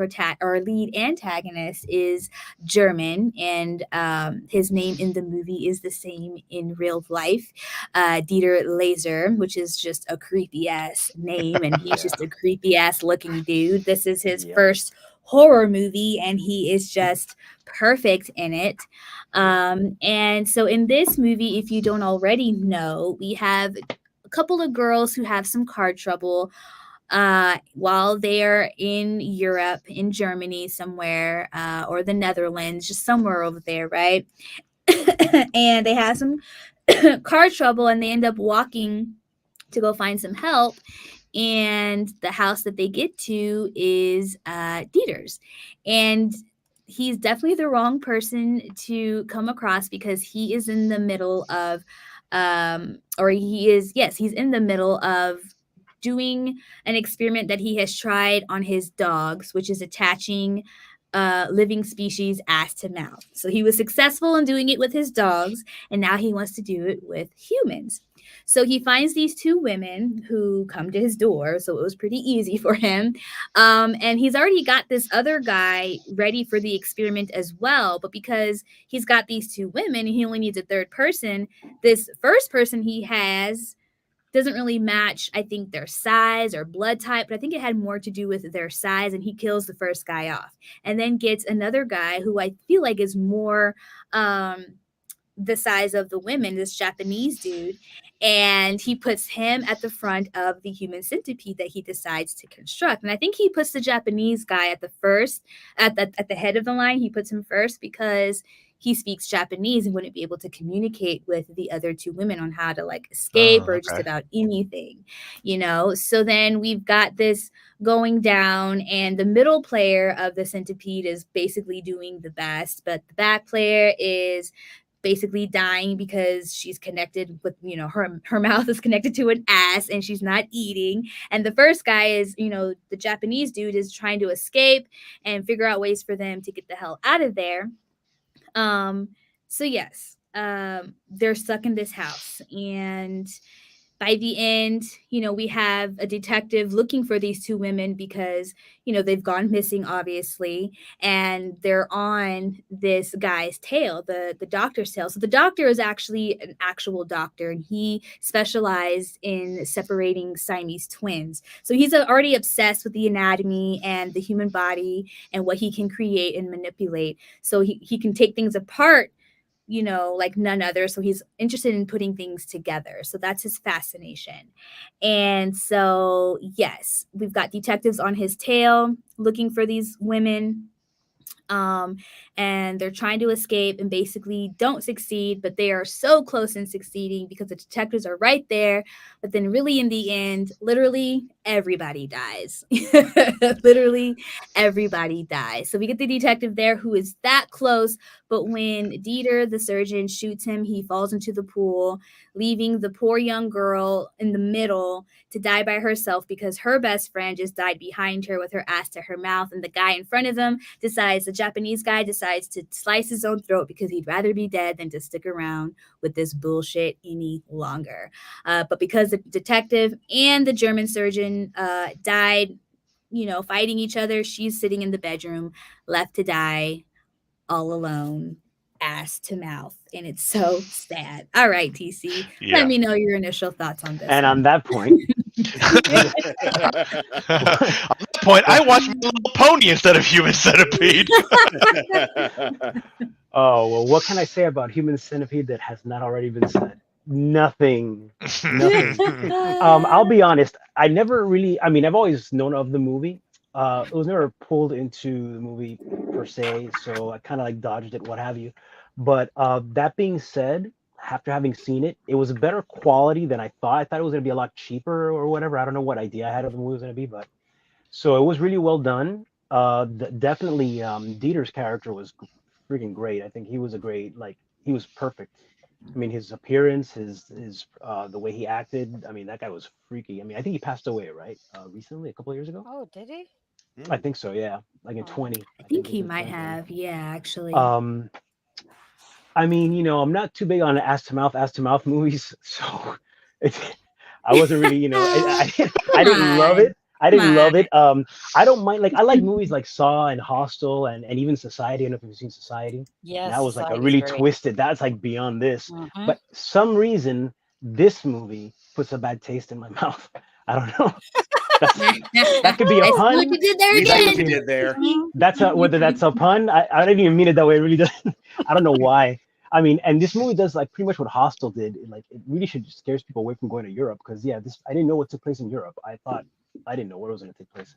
antagonist is German, and his name in the movie is the same in real life, Dieter Laser, which is just a creepy ass name, and he's Yeah. just a creepy ass looking dude. This is his Yep. first horror movie, and he is just perfect in it. And so in this movie, if you don't already know, we have a couple of girls who have some car trouble while they're in Europe, in Germany somewhere, or the Netherlands, just somewhere over there, right? And they have some car trouble and they end up walking to go find some help. And the house that they get to is Dieter's. And he's definitely the wrong person to come across because he is in the middle of, he's in the middle of doing an experiment that he has tried on his dogs, which is attaching living species ass to mouth. So he was successful in doing it with his dogs, and now he wants to do it with humans. So he finds these 2 women who come to his door. So it was pretty easy for him. And he's already got this other guy ready for the experiment as well. But because he's got these 2 women and he only needs a third person, this first person he has doesn't really match, I think, their size or blood type, but I think it had more to do with their size. And he kills the first guy off and then gets another guy who I feel like is more the size of the women, this Japanese dude, and he puts him at the front of the human centipede that he decides to construct. And I think he puts the Japanese guy at the head of the line. He puts him first because he speaks Japanese and wouldn't be able to communicate with the other two women on how to like escape or just about anything, So then we've got this going down, and the middle player of the centipede is basically doing the best, but the back player is basically dying because she's connected with, her mouth is connected to an ass and she's not eating. And the first guy is, the Japanese dude is trying to escape and figure out ways for them to get the hell out of there. So yes, they're stuck in this house, and by the end, we have a detective looking for these two women because, they've gone missing, obviously, and they're on this guy's tail, the doctor's tail. So the doctor is actually an actual doctor, and he specialized in separating Siamese twins. So he's already obsessed with the anatomy and the human body and what he can create and manipulate. So he can take things apart, like none other. So he's interested in putting things together. So that's his fascination. And so, yes, we've got detectives on his tail looking for these women. And they're trying to escape and basically don't succeed, but they are so close in succeeding because the detectives are right there. But then really in the end, literally everybody dies. Literally everybody dies. So we get the detective there who is that close, but when Dieter, the surgeon, shoots him, he falls into the pool, leaving the poor young girl in the middle to die by herself because her best friend just died behind her with her ass to her mouth. And the guy in front of them the Japanese guy decides to slice his own throat because he'd rather be dead than to stick around with this bullshit any longer. But because the detective and the German surgeon died, fighting each other, she's sitting in the bedroom, left to die all alone, ass to mouth. And it's so sad. All right, TC, let me know your initial thoughts on this. And on that point, I watched My Little Pony instead of Human Centipede. Oh, well, what can I say about Human Centipede that has not already been said? Nothing. I'll be honest. I never really, I've always known of the movie. It was never pulled into the movie per se, so I kind of like dodged it, what have you. But that being said, after having seen it, it was a better quality than I thought. I thought it was going to be a lot cheaper or whatever. I don't know what idea I had of the movie was going to be, but so it was really well done. Definitely, Dieter's character was freaking great. I think he was he was perfect. His appearance, his the way he acted. That guy was freaky. I think he passed away, right? Recently, a couple of years ago. Oh, did he? I think so. Yeah, like in 20. I think he might have. Yeah, actually. I'm not too big on ass to mouth movies, so I wasn't really, I didn't love it. I didn't love it. I don't mind. I like movies like Saw and Hostel and even Society. I don't know if you've seen Society. Yes. That was like a really twisted. That's like beyond this. Mm-hmm. But some reason this movie puts a bad taste in my mouth. I don't know. That could be a pun. What you did there again. You did there. That's whether that's a pun. I don't even mean it that way. It really doesn't. I don't know why. And this movie does like pretty much what Hostel did. It really scares people away from going to Europe because I didn't know what took place in Europe. I didn't know where it was going to take place.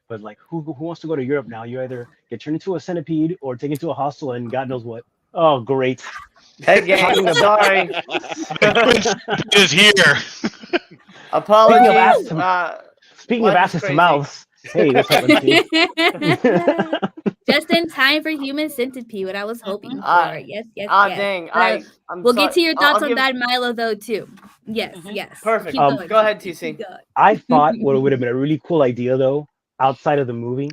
But who wants to go to Europe now? You either get turned into a centipede or take into a hostel and God knows what. Oh, great. Hey, gang, sorry. Is here. Apologies. Speaking of asses to mouths, hey, what's up, MC? Just in time for Human Centipede, what I was hoping for. Yes. Dang. We'll get to your thoughts on that, Milo, though, too. Yes. Perfect. Go ahead, TC. I thought what would have been a really cool idea, though, outside of the movie,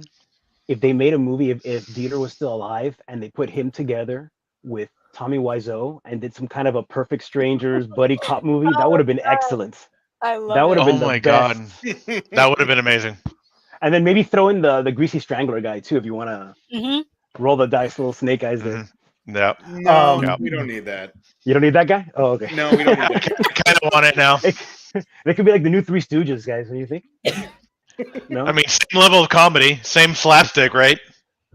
if they made a movie, if Dieter was still alive, and they put him together with Tommy Wiseau and did some kind of a Perfect Strangers buddy cop movie, that would have been excellent. I love that would have been the best. God. That would have been amazing. And then maybe throw in the Greasy Strangler guy, too, if you want to roll the dice, little snake eyes there. Yeah. No, we don't need that. You don't need that guy? Oh, okay. No, we don't need that. I kind of want it now. They could be like the new Three Stooges, guys. What do you think? No? Same level of comedy, same slapstick, right?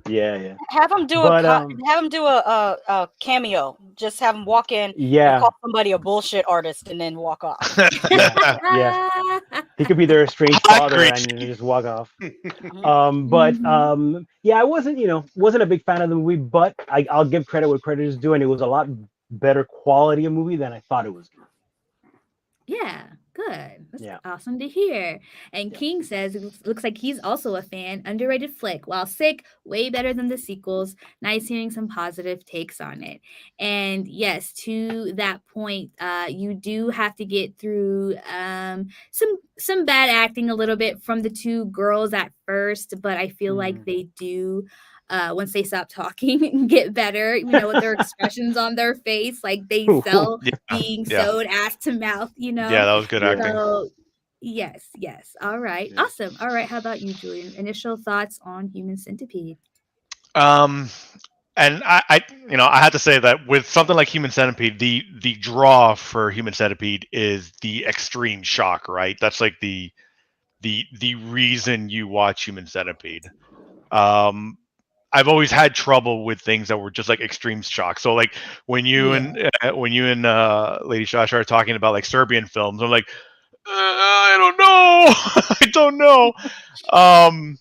Yeah. Have him do But a cameo. Just have him walk in and yeah, call somebody a bullshit artist and then walk off. yeah. He could be their estranged I father agree. and just walk off. But Mhm. yeah, I wasn't a big fan of the movie, but I'll give credit where credit is due, and it was a lot better quality of movie than I thought it was. Yeah, good. That's Yeah, awesome to hear. And yeah. King says it looks like he's also a fan. Underrated flick. While sick, way better than the sequels. Nice hearing some positive takes on it. And yes, to that point, you do have to get through some bad acting a little bit from the two girls at first, but I feel like Mm. they do once they stop talking and get better, with their expressions on their face, like they sell Yeah, being yeah, sewed ass to mouth, yeah. That was good Yeah, acting. So, yes, yes. All right. yeah. Awesome. All right. How about you, Julian? Initial thoughts on Human Centipede? Um, and I had to say that with something like Human Centipede, the draw for Human Centipede is the extreme shock, right? That's like the reason you watch Human Centipede. Um, I've always had trouble with things that were just like extreme shock. So like Yeah. when you and Lady Shasha are talking about like Serbian films, I'm like, I don't know, I don't know. Um,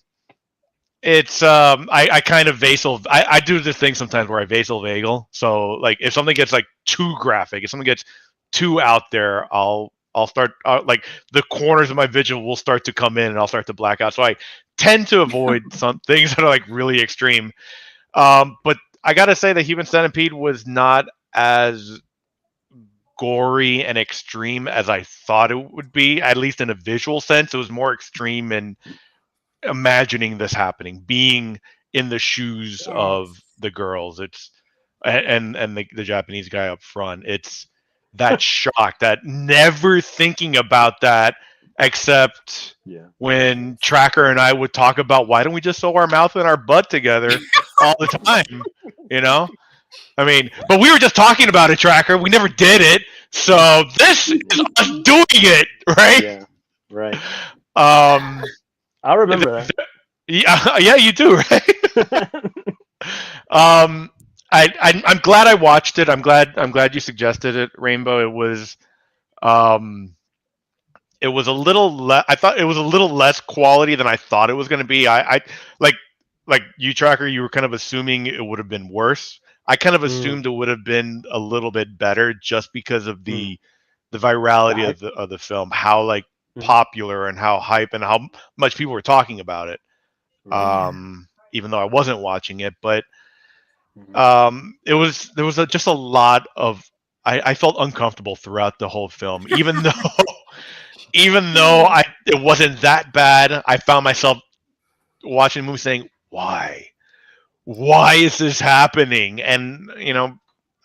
it's I kind of I do this thing sometimes where I vagal. So like if something gets like too graphic, if something gets too out there, I'll start like the corners of my vision will start to come in and I'll start to black out. So I tend to avoid some things that are like really extreme. But I gotta say the Human Centipede was not as gory and extreme as I thought it would be, at least in a visual sense. It was more extreme in imagining this happening, being in the shoes of Yes. the girls. It's and the Japanese guy up front. It's that shock, that never thinking about that, except Yeah. when Tracker and I would talk about why don't we just sew our mouth and our butt together all the time, you know? I mean, but we were just talking about it, Tracker. We never did it. So this is us doing it, right? Yeah. Right. Um, I'll remember yeah, yeah, you do, right? that. I'm glad I watched it. I'm glad you suggested it, Rainbow. Um, it was a little I thought it was a little less quality than I thought it was going to be. I like like you, Tracker. You were kind of assuming it would have been worse. I kind of Mm, assumed it would have been a little bit better just because of mm. the The virality hype. of the film, how like Mm, popular and how hype and how much people were talking about it. right. Yeah. Even though I wasn't watching it, but Mhm. it was there was just a lot of I felt uncomfortable throughout the whole film, even though even though I it wasn't that bad. I found myself watching the movie saying, why is this happening? And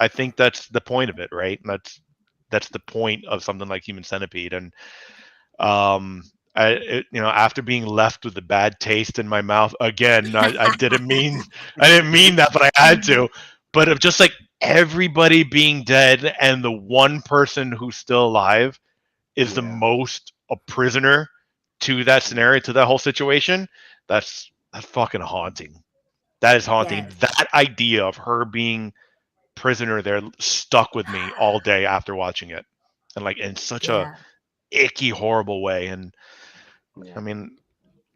I think that's the point of it, right? That's the point of something like Human Centipede. And um after being left with a bad taste in my mouth again, I didn't mean that, but I had to. But of just like everybody being dead and the one person who's still alive is the Yeah. most a prisoner to that Mm, scenario, to that whole situation. That's fucking haunting. That is haunting. Yes. That idea of her being prisoner there stuck with me all day after watching it, and like in such a Yeah. icky, horrible way. And I yeah. mean,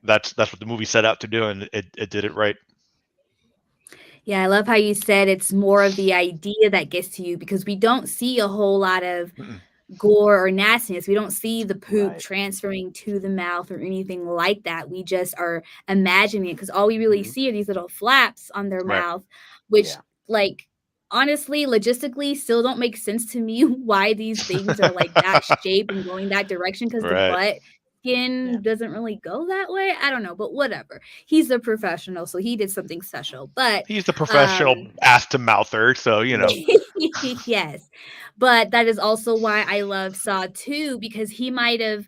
that's what the movie set out to do, and it did it right. Yeah, I love how you said it's more of the idea that gets to you because we don't see a whole lot of Mm-mm. gore or nastiness. We don't see the poop Right. transferring to the mouth or anything like that. We just are imagining it because all we really Mhm. see are these little flaps on their Right. mouth, which, Yeah. like, honestly, logistically, still don't make sense to me why these things are like that shape and going that direction because the Right. butt Yeah. skin doesn't really go that way. I don't know, but whatever. He's a professional, so he did something special. But He's the professional um ass to mouther, so yes. But that is also why I love Saw 2 because he might have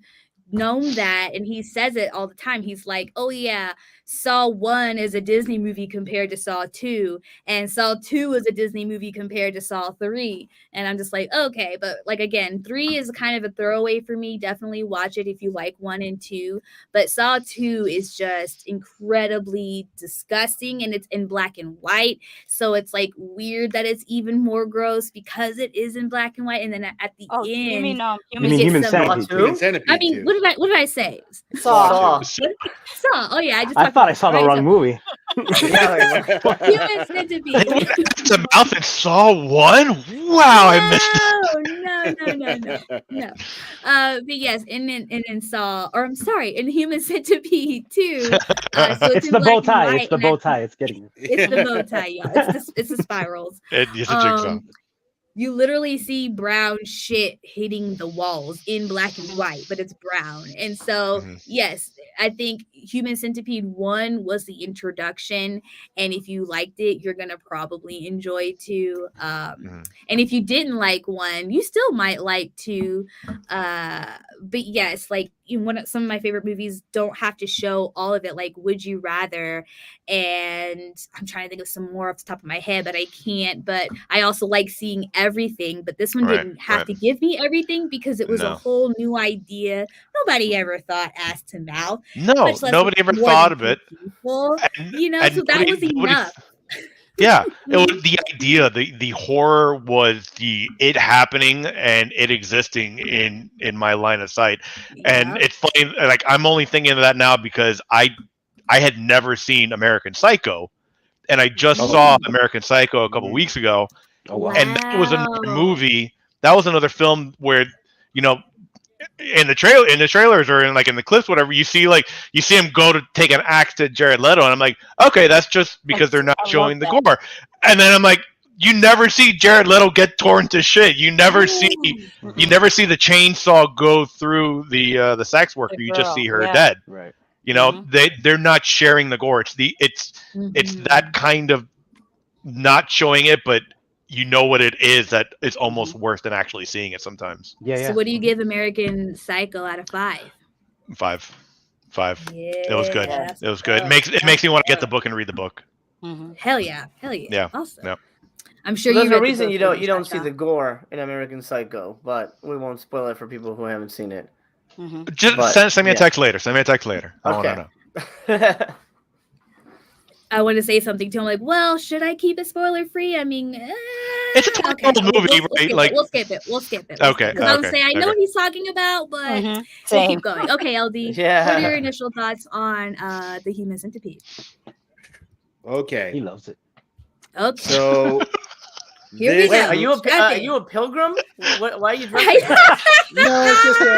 known that and he says it all the time. He's like, "Oh yeah, Saw 1 is a Disney movie compared to Saw 2, and Saw 2 is a Disney movie compared to Saw 3. And I'm just like, okay, but like again, 3 is kind of a throwaway for me. Definitely watch it if you like 1 and 2. But Saw 2 is just incredibly disgusting, and it's in black and white. So it's like weird that it's even more gross because it is in black and white. And then at the Oh, end, you mean Human Centipede? Human Centipede. I mean, what did I say? Saw. Saw. Oh yeah, I thought I saw the wrong movie. Human Centipede. It's a mouth in Saw 1? Wow, I missed No. But yes, and then Saw, or I'm sorry, in Human Centipede 2. So It's the bow tie. It's the bow tie. It's getting you. It's the bow tie, y'all. It's the spirals. It's a jigsaw. You literally see brown shit hitting the walls in black and white, but it's brown. And so, yes, I think Human Centipede 1 was the introduction. And if you liked it, you're going to probably enjoy 2. And if you didn't like 1, you still might like 2. But yes, like some of my favorite movies don't have to show all of it. Like Would You Rather? And I'm trying to think of some more off the top of my head, but I can't. But I also like seeing everything. But this one didn't have to give me everything because it was a whole new idea. Nobody ever thought ass to mouth. No, nobody ever thought of it. People, so that was enough. Yeah, it was the idea. The horror was it happening and it existing in my line of sight. And it's funny, like I'm only thinking of that now because I had never seen American Psycho, and I just saw American Psycho a couple weeks ago. Oh, wow. And that was another movie. That was another film where, in the trailers or in the clips, whatever, you see him go to take an axe to Jared Leto, and I'm like, okay, that's just because they're not showing the gore. And then I'm like, you never see Jared Leto get torn to shit. You never see the chainsaw go through the sex worker. You just see her dead. Right. They're not sharing the gore. It's that kind of not showing it, but you know what it is that it's almost worse than actually seeing it sometimes. So what do you give American Psycho out of 5? 5. Yeah, it was good. It was good. It makes me want to get the book and read the book. Hell yeah. Awesome. Yeah. I'm sure there's a reason you don't see the gore in American Psycho, but we won't spoil it for people who haven't seen it. Just send me a text later. I want to know. I want to say something to him like, well, should I keep it spoiler free? I mean, it's a 12-year-old movie, right? We'll skip it. Okay. Because I would say I know what he's talking about, but we'll keep going. Okay, LD. Yeah. What are your initial thoughts on the Human Centipede? Okay. He loves it. Okay. So Wait, are you a pilgrim? Why are you drinking? No,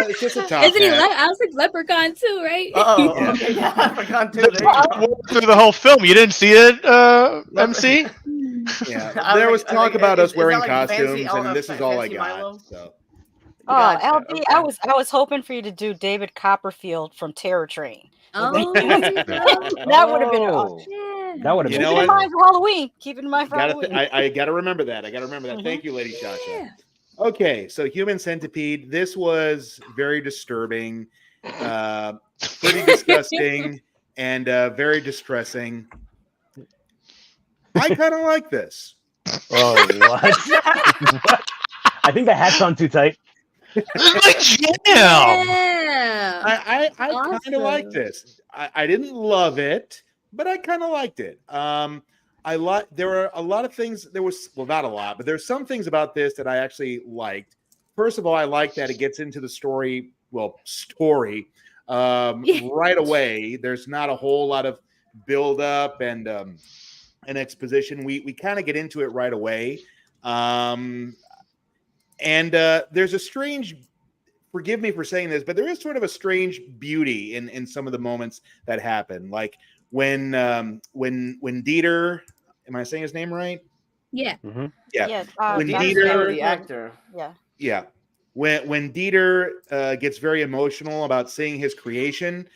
it's just a top. Isn't he? I was like leprechaun too, right? Yeah, leprechaun too. Through the whole film, you didn't see it, MC? Yeah, there was talk about us wearing costumes, and this is all I got. Milo? So. LB, okay. I was hoping for you to do David Copperfield from Terror Train. Oh, that would have been awesome. That would have been. Keep it in mind for Halloween. Keep it in mind for Halloween. I got to remember that. Thank you, Lady Shasha. Okay, so Human Centipede. This was very disturbing, pretty disgusting, and very distressing. I kind of like this. Oh, what? I think the hat's on too tight. My jam. Yeah. I kind of like this. I didn't love it, but I kind of liked it. There were a lot of things. Not a lot, but there's some things about this that I actually liked. First of all, I like that it gets into the story right away. There's not a whole lot of build up and exposition. We kind of get into it right away. And there's a strange, forgive me for saying this, but there is sort of a strange beauty in some of the moments that happen. Like when Dieter, am I saying his name right? Yeah. Mm-hmm. Yeah. When Dieter, the actor. Yeah. When Dieter gets very emotional about seeing his creation,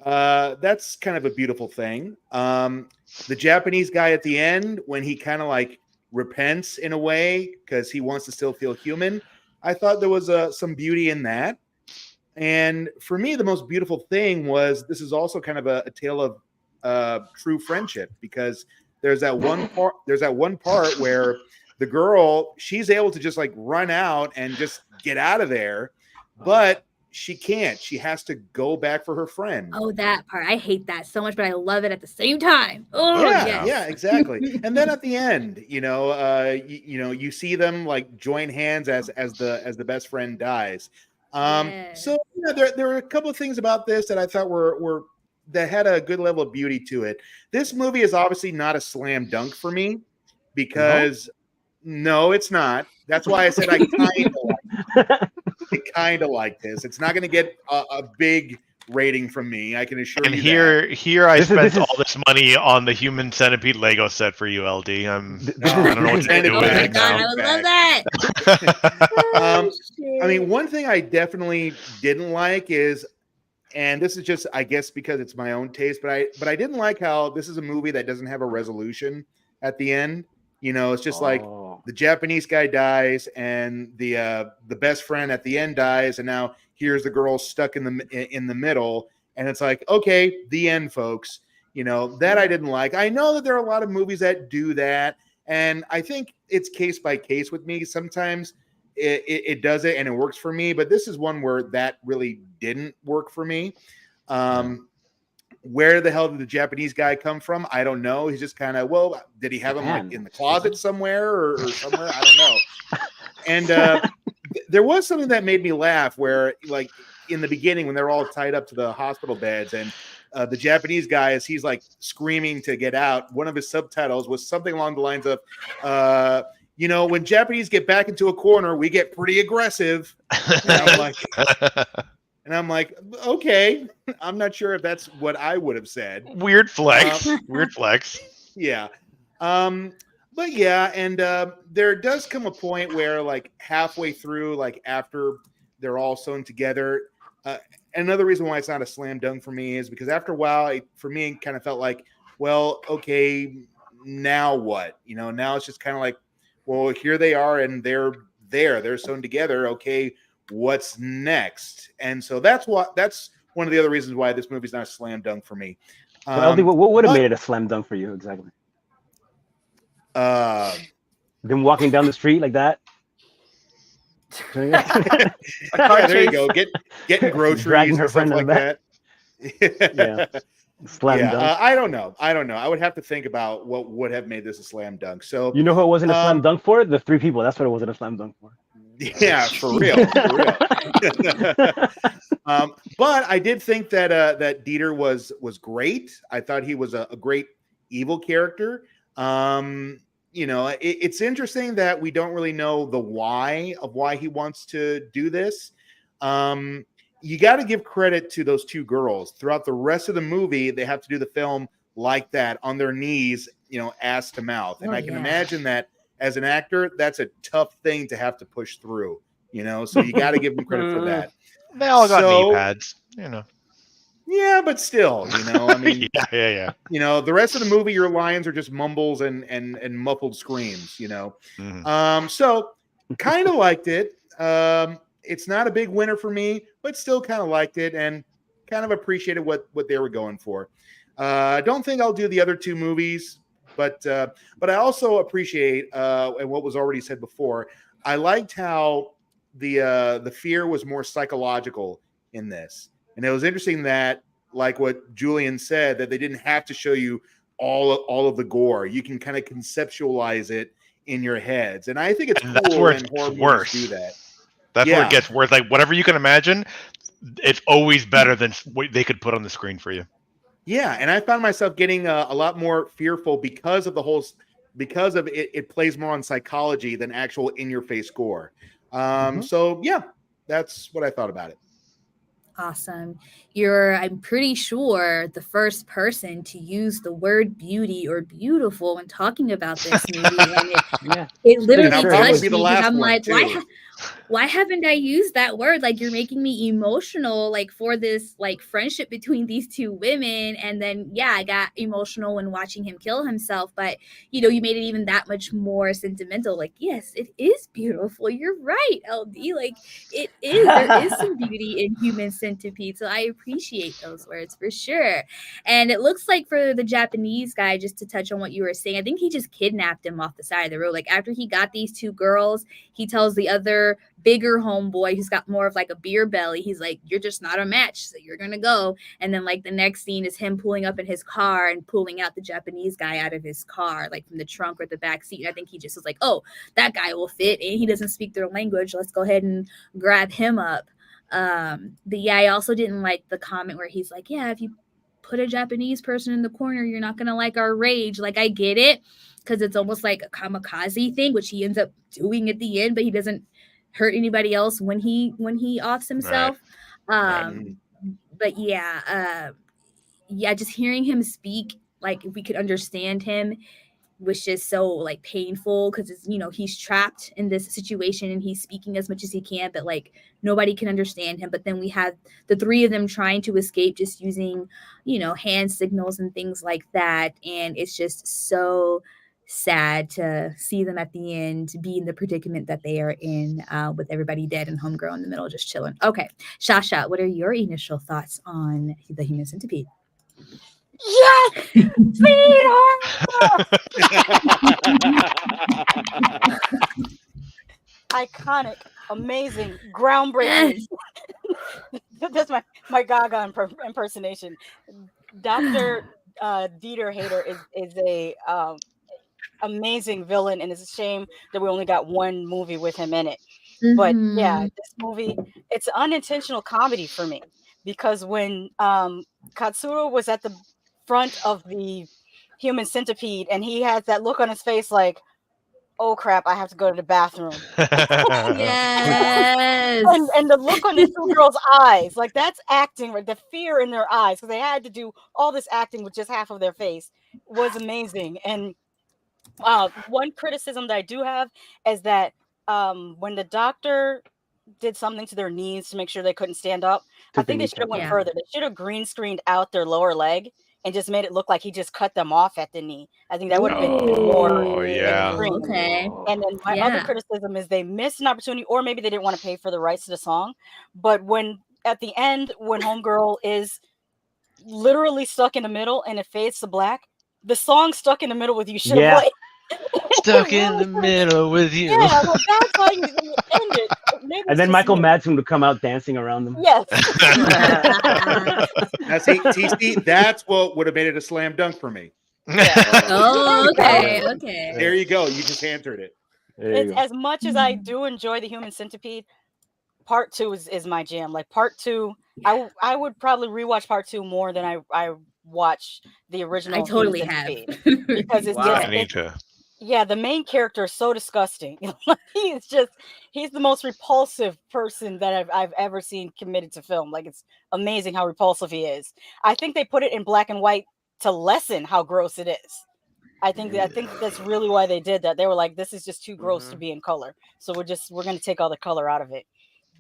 that's kind of a beautiful thing. The Japanese guy at the end, when he kind of like repents in a way because he wants to still feel human, I thought there was some beauty in that. And for me, the most beautiful thing was this is also kind of a tale of true friendship, because there's that one part where the girl, she's able to just like run out and just get out of there, but she can't. She has to go back for her friend. Oh, that part. I hate that so much, but I love it at the same time. Oh, yeah, yes. yeah, exactly. And then at the end, you see them like join hands as the best friend dies. Yes. So yeah, there were a couple of things about this that I thought were that had a good level of beauty to it. This movie is obviously not a slam dunk for me because no, it's not. That's why I said I kind of like this. It's not going to get a big rating from me. I can assure And you. Here I spent all this money on the Human Centipede Lego set for you, LD. I don't know what to do Oh with my it god, now. I would love that. I mean, one thing I definitely didn't like is, and this is just, I guess, because it's my own taste, but I didn't like how this is a movie that doesn't have a resolution at the end. It's just like the Japanese guy dies and the best friend at the end dies, and now here's the girl stuck in the middle, and it's like, okay, the end, folks. That I didn't like. I know that there are a lot of movies that do that, and I think it's case by case with me. Sometimes it does it and it works for me, but this is one where that really didn't work for me. Where the hell did the Japanese guy come from? I don't know. He's just kind of, well, did he have him like in the closet somewhere or somewhere? I don't know. And there was something that made me laugh where, like, in the beginning when they're all tied up to the hospital beds and the Japanese guy, as he's like screaming to get out, one of his subtitles was something along the lines of, when Japanese get back into a corner, we get pretty aggressive. And I'm like, okay, I'm not sure if that's what I would have said. Weird flex. Weird flex. Yeah. But yeah, and there does come a point where, like, halfway through, like after they're all sewn together, another reason why it's not a slam dunk for me is because after a while, for me, it kind of felt like, well, okay, now what? Now it's just kind of like, well, here they are and they're sewn together. Okay, what's next? And so that's one of the other reasons why this movie's not a slam dunk for me. LD, what would have made it a slam dunk for you exactly? Them walking down the street like that. Yeah, there you go. Getting groceries, dragging her friend like that. Yeah. Slam dunk. I don't know. I would have to think about what would have made this a slam dunk. So who it wasn't a slam dunk for? The three people. That's what it wasn't a slam dunk for. Yeah, for real. But I did think that Dieter was great. I thought he was a great evil character. It's interesting that we don't really know the why he wants to do this. You got to give credit to those two girls. Throughout the rest of the movie, they have to do the film like that, on their knees, ass to mouth. And I can imagine that as an actor, that's a tough thing to have to push through, so you got to give them credit for that. They all got knee pads, Yeah, but still, I mean, yeah. The rest of the movie, your lines are just mumbles and muffled screams, Mm-hmm. So kind of liked it. It's not a big winner for me, but still kind of liked it and kind of appreciated what they were going for. I don't think I'll do the other two movies, but I also appreciate and what was already said before. I liked how the fear was more psychological in this. And it was interesting that, like what Julian said, that they didn't have to show you all of the gore. You can kind of conceptualize it in your heads. And I think it's cool when horror movies do that. That's where it gets worse. Like, whatever you can imagine, it's always better than what they could put on the screen for you. Yeah, and I found myself getting a lot more fearful because of it plays more on psychology than actual in-your-face gore. So, yeah, that's what I thought about it. Awesome. I'm pretty sure, the first person to use the word beauty or beautiful when talking about this movie. It literally touched me because I'm like, why haven't I used that word? Like, you're making me emotional, like, for this, like, friendship between these two women. And then, yeah, I got emotional when watching him kill himself. But, you made it even that much more sentimental. Like, yes, it is beautiful. You're right, LD. Like, it is. There is some beauty in Human Centipede. So I appreciate those words for sure. And it looks like for the Japanese guy, just to touch on what you were saying, I think he just kidnapped him off the side of the road. Like, after he got these two girls, he tells the other bigger homeboy who's got more of like a beer belly, he's like, you're just not a match, so you're gonna go. And then like the next scene is him pulling up in his car and pulling out the Japanese guy out of his car, like from the trunk or the back seat. And I think he just was like, oh, that guy will fit, and he doesn't speak their language, let's go ahead and grab him up. But yeah, I also didn't like the comment where he's like, yeah, if you put a Japanese person in the corner, you're not gonna like our rage. Like, I get it, because it's almost like a kamikaze thing, which he ends up doing at the end, but he doesn't hurt anybody else when he offs himself. But yeah, just hearing him speak, like, if we could understand him, was just so like painful, because it's, he's trapped in this situation and he's speaking as much as he can, but like nobody can understand him. But then we have the three of them trying to escape, just using hand signals and things like that, and it's just so sad to see them at the end be in the predicament that they are in, with everybody dead and homegirl in the middle just chilling. Okay, Shasha, what are your initial thoughts on the Human Centipede? Yes, sweetheart. Iconic, amazing, groundbreaking. Yes. That's my Gaga impersonation. Dr. Dieter Hader is a amazing villain, and it's a shame that we only got one movie with him in it. Mm-hmm. But yeah, this movie, it's unintentional comedy for me, because when Katsuro was at the front of the Human Centipede and he has that look on his face like, oh crap, I have to go to the bathroom. Yes. and the look on the two girls' eyes, like, that's acting, right? The fear in their eyes, because they had to do all this acting with just half of their face, was amazing. And one criticism that I do have is that when the doctor did something to their knees to make sure they couldn't stand up, I think they should have went further. They should have green screened out their lower leg and just made it look like he just cut them off at the knee. I think that would have been more extreme. Okay. And then my other criticism is they missed an opportunity, or maybe they didn't want to pay for the rights to the song. But when at the end, when homegirl is literally stuck in the middle and it fades to black, the song "Stuck in the Middle with You" should have played. Stuck in the middle with you. Yeah, well, that's how you end it. And then Michael Madsen would come out dancing around them. Yes. Now, see, TC, that's what would have made it a slam dunk for me. Yeah. Oh, okay. There you go. You just answered it. As much as I do enjoy the Human Centipede, part 2 is my jam. Like, part 2, I would probably rewatch part 2 more than I watch the original. I totally have. Because it's I need to. Yeah, the main character is so disgusting. He's the most repulsive person that I've ever seen committed to film. Like, it's amazing how repulsive he is. I think they put it in black and white to lessen how gross it is. I think that's really why they did that. They were like, this is just too gross to be in color, so we're going to take all the color out of it.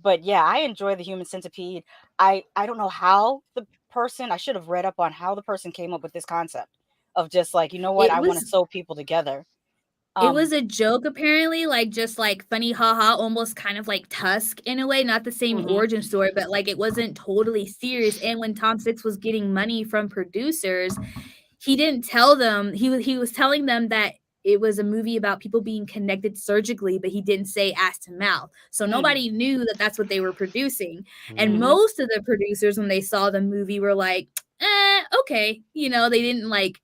But yeah, I enjoy the Human Centipede. I don't know how I should have read up on how the person came up with this concept of just like, I want to sew people together. It was a joke, apparently, like, just like funny, haha, almost kind of like Tusk in a way, not the same origin story, but like it wasn't totally serious. And when Tom Six was getting money from producers, he didn't tell them, he was telling them that it was a movie about people being connected surgically, but he didn't say ass to mouth. So nobody knew that that's what they were producing. And most of the producers, when they saw the movie, were like, okay. They didn't like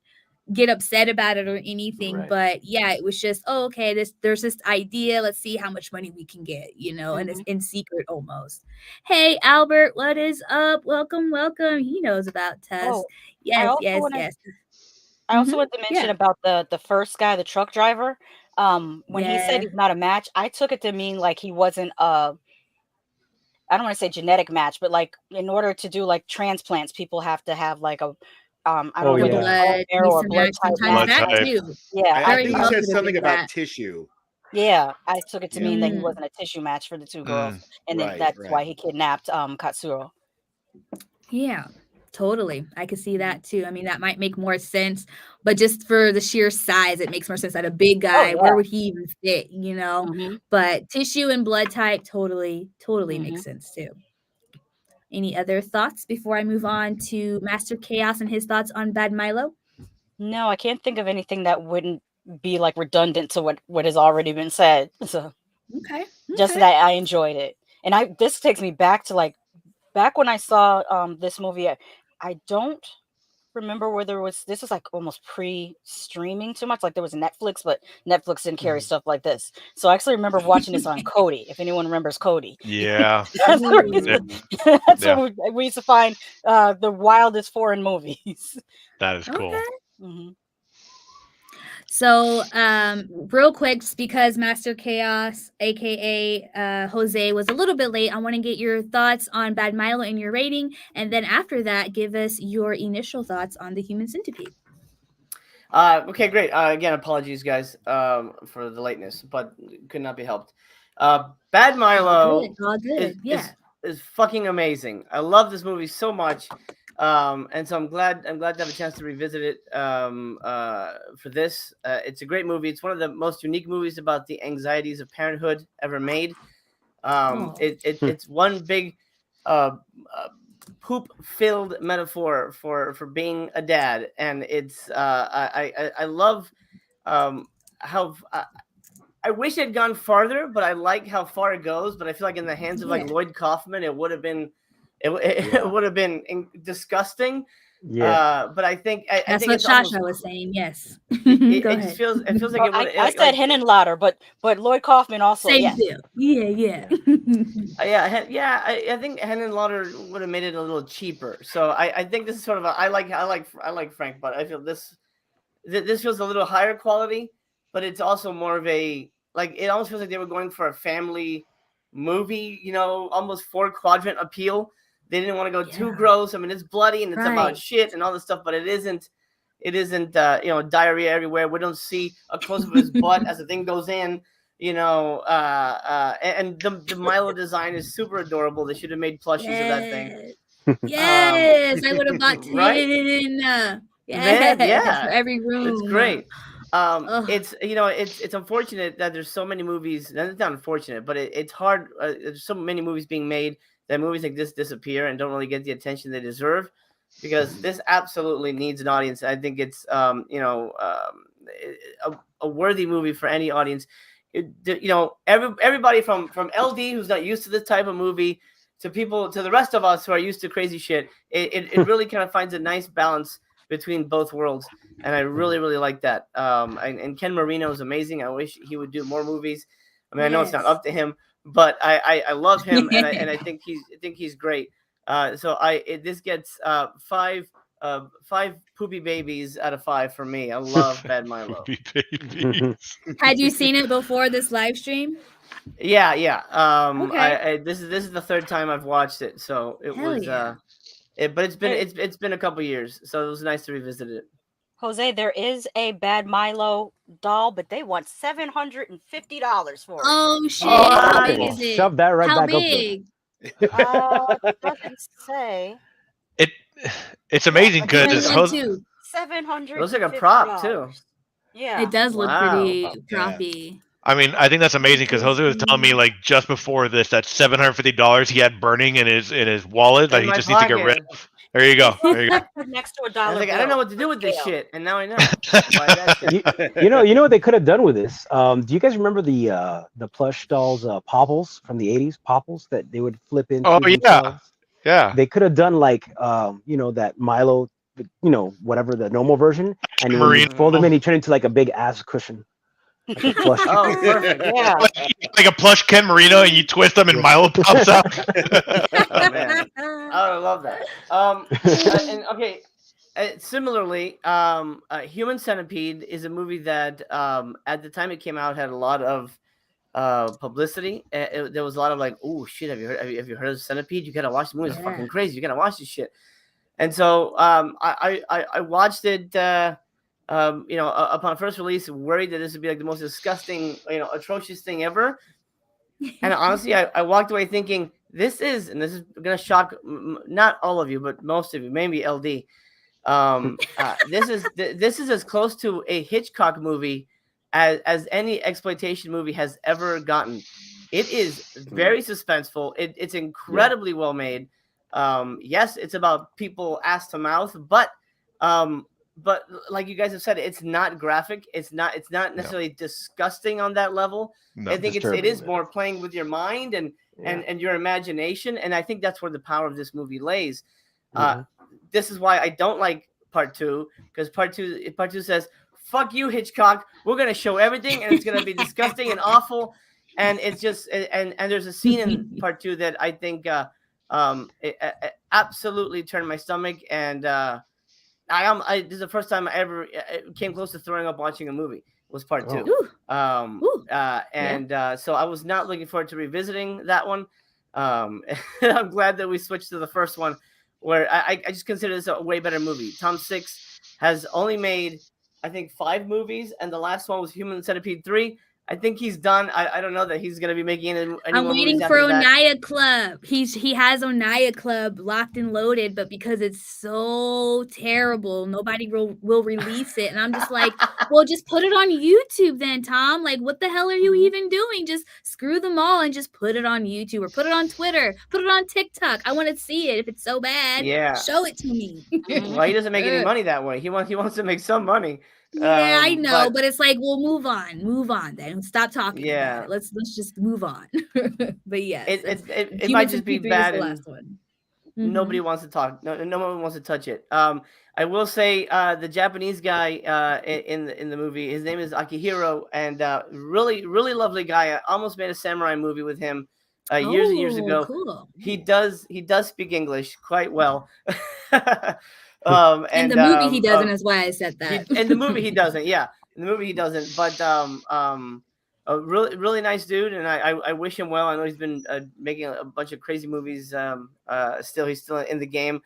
get upset about it or anything. Right. But yeah, it was just, okay, there's this idea, let's see how much money we can get, and it's in secret almost. Hey, Albert, what is up? Welcome. He knows about Tusk. Yes. I also want to mention about the first guy, the truck driver. When he said he's not a match, I took it to mean like he wasn't I don't want to say genetic match, but like in order to do like transplants, people have to have like a I don't know, blood type. Sometimes that too. Yeah, I think he said something about tissue. Yeah, I took it to Yeah. mean that he Mm, wasn't a tissue match for the two girls, and then Right, that's right. why he kidnapped Katsuro. yeah, totally. I could see that too. I mean, that might make more sense, but just for the sheer size, it makes more sense that a big Oh guy, where yeah. would he even fit, you know? Mhm. But tissue and blood type totally makes Mhm. sense too. Any other thoughts before I move on to Master Chaos and his thoughts on Bad Milo? No, I can't think of anything that wouldn't be like redundant to what has already been said. So Okay, just okay. that I enjoyed it, and I this takes me back to like back when I saw this movie. I don't remember whether it was this was like almost pre-streaming too much. Like there was Netflix, but Netflix didn't carry Mhm. stuff like this. So I actually remember watching this on Cody. If anyone remembers Cody, Yeah. that's the Yeah. reason. Ooh, That's Yeah. what we used to find the wildest foreign movies. That is cool. okay. Hmm. So, real quick, just because Master Chaos, aka Jose, was a little bit late, I want to get your thoughts on Bad Milo and your rating, and then after that, give us your initial thoughts on the Human Centipede. Okay, great. Again, apologies, guys, for the lateness, but could not be helped. Bad All good, Milo all is good. Yeah. is is fucking amazing. I love this movie so much, and so I'm glad to have a chance to revisit it for this. It's a great movie. It's one of the most unique movies about the anxieties of parenthood ever made. Oh, It's one big uh, uh, poop filled metaphor for being a dad, and it's I love how I wish it had gone farther, but I like how far it goes. But I feel like in the hands of like yeah. Lloyd Kaufman, it would have been it Yeah. would have been disgusting. Yeah. But I That's think what it's almost Shasha was saying. Yes. it, Go it just ahead. feels like Oh, it would I said like Henenlotter, but Lloyd Kaufman also Same yes. deal. Yeah, yeah. Yeah. I think Henry Lauder would have made it a little cheaper. So I think this is sort of I like Frank, but I feel this feels a little higher quality, but it's also more of a like it almost feels like they were going for a family movie, almost four quadrant appeal. They didn't want to go too Yeah. gross. I mean, it's bloody and it's about Right. shit and all this stuff, but it isn't. It isn't, diarrhea everywhere. We don't see a close up of his butt as the thing goes in. And the Milo design is super adorable. They should have made plushies of that thing. Yes. Um, Yes. I would have bought right? 10. Man, Yes. For yeah, every it's room. great. Oh, It's unfortunate that there's so many movies. That's not unfortunate, but it's hard. There's so many movies being made that movies like this disappear and don't really get the attention they deserve, because this absolutely needs an audience. I think it's a worthy movie for any audience. Everybody from LD who's not used to this type of movie to people to the rest of us who are used to crazy shit. It really kind of finds a nice balance between both worlds, and I really really like that. And Ken Marino is amazing. I wish he would do more movies. I mean, I know it's not yes. up to him, but I love him, and I think he's great. This gets five poopy babies out of 5 for me. I love Bad Milo. Baby. Had you seen it before this live stream? Yeah. Okay. This is the third time I've watched it, so it Hell was yeah. but it's been Hey, it's been a couple years, so it was nice to revisit it. Jose, there is a Bad Milo doll, but they want $750 for it. Oh shit. How What? big Well, is it? shove that right How back up there. big? It doesn't say. It it's Yeah, amazing but I'm trying to because look $750. too. It looks like a prop too. Yeah. It does look Wow. pretty Yeah. proppy. I mean, I think that's amazing because Jose was telling me like just before this that $750 he had burning in his wallet that In he my just needs to get rid pocket. of. There you go. There you go. Next to a I was dollar like, bill. I don't know what to do for with this scale. shit, and now I know. Why that shit. You know what they could have done with this? Do you guys remember the plush dolls, Popples from the '80s? Popples that they would flip into Oh yeah, themselves. yeah. They could have done like that Milo, whatever the normal version, and when you Marino, fold them in, he turned into like a big ass cushion, like a plush. Oh, perfect. Yeah. like a plush Ken Marino, and you twist them and Milo pops out. Oh man, I would love that. And okay. Similarly, Human Centipede is a movie that at the time it came out had a lot of publicity. There was a lot of like, oh shit, have you heard of Centipede? You gotta watch the movie. It's Yeah. fucking crazy. You gotta watch this shit. And so I watched it upon first release, worried that this would be like the most disgusting, atrocious thing ever. And honestly, I walked away thinking this is going to shock not all of you, but most of you, maybe LD. This is as close to a Hitchcock movie as any exploitation movie has ever gotten. It is very suspenseful. It's incredibly well made. Yes, it's about people ass to mouth, but like you guys have said, it's not graphic. It's not necessarily disgusting on that level. I think it is more playing with your mind and your imagination, and I think that's where the power of this movie lays. This is why I don't like part 2, because part two says, "Fuck you, Hitchcock. We're gonna show everything, and it's gonna be disgusting and awful." And it's just and there's a scene in part 2 that I think it absolutely turned my stomach, and this is the first time I ever came close to throwing up watching a movie. Was part 2. So I was not looking forward to revisiting that one. I'm glad that we switched to the first one, where I just consider this a way better movie. Tom Six has only made, I think, 5 movies, and the last one was Human Centipede 3. I think he's done. I don't know that he's going to be making any I'm more waiting movies for after that. Onaya Club. He has Onaya Club locked and loaded, but because it's so terrible, nobody will release it. And I'm just like, well, just put it on YouTube then, Tom. Like, what the hell are you even doing? Just screw them all and just put it on YouTube or put it on Twitter, put it on TikTok. I want to see it. If it's so bad, show it to me. Well, he doesn't make any money that way. He wants to make some money. Yeah, I know, but it's like, we'll move on then. Stop talking about it. Let's just move on. But yes, it might just be bad. The last one. Nobody wants to talk. No one wants to touch it. I will say the Japanese guy in the movie, his name is Akihiro, and really lovely guy. I almost made a samurai movie with him years and years ago. Cool. He does speak English quite well. In the movie he doesn't, is why I said that. In the movie he doesn't, yeah. In the movie he doesn't, but a really nice dude, and I wish him well. I know he's been making a bunch of crazy movies. He's still in the game.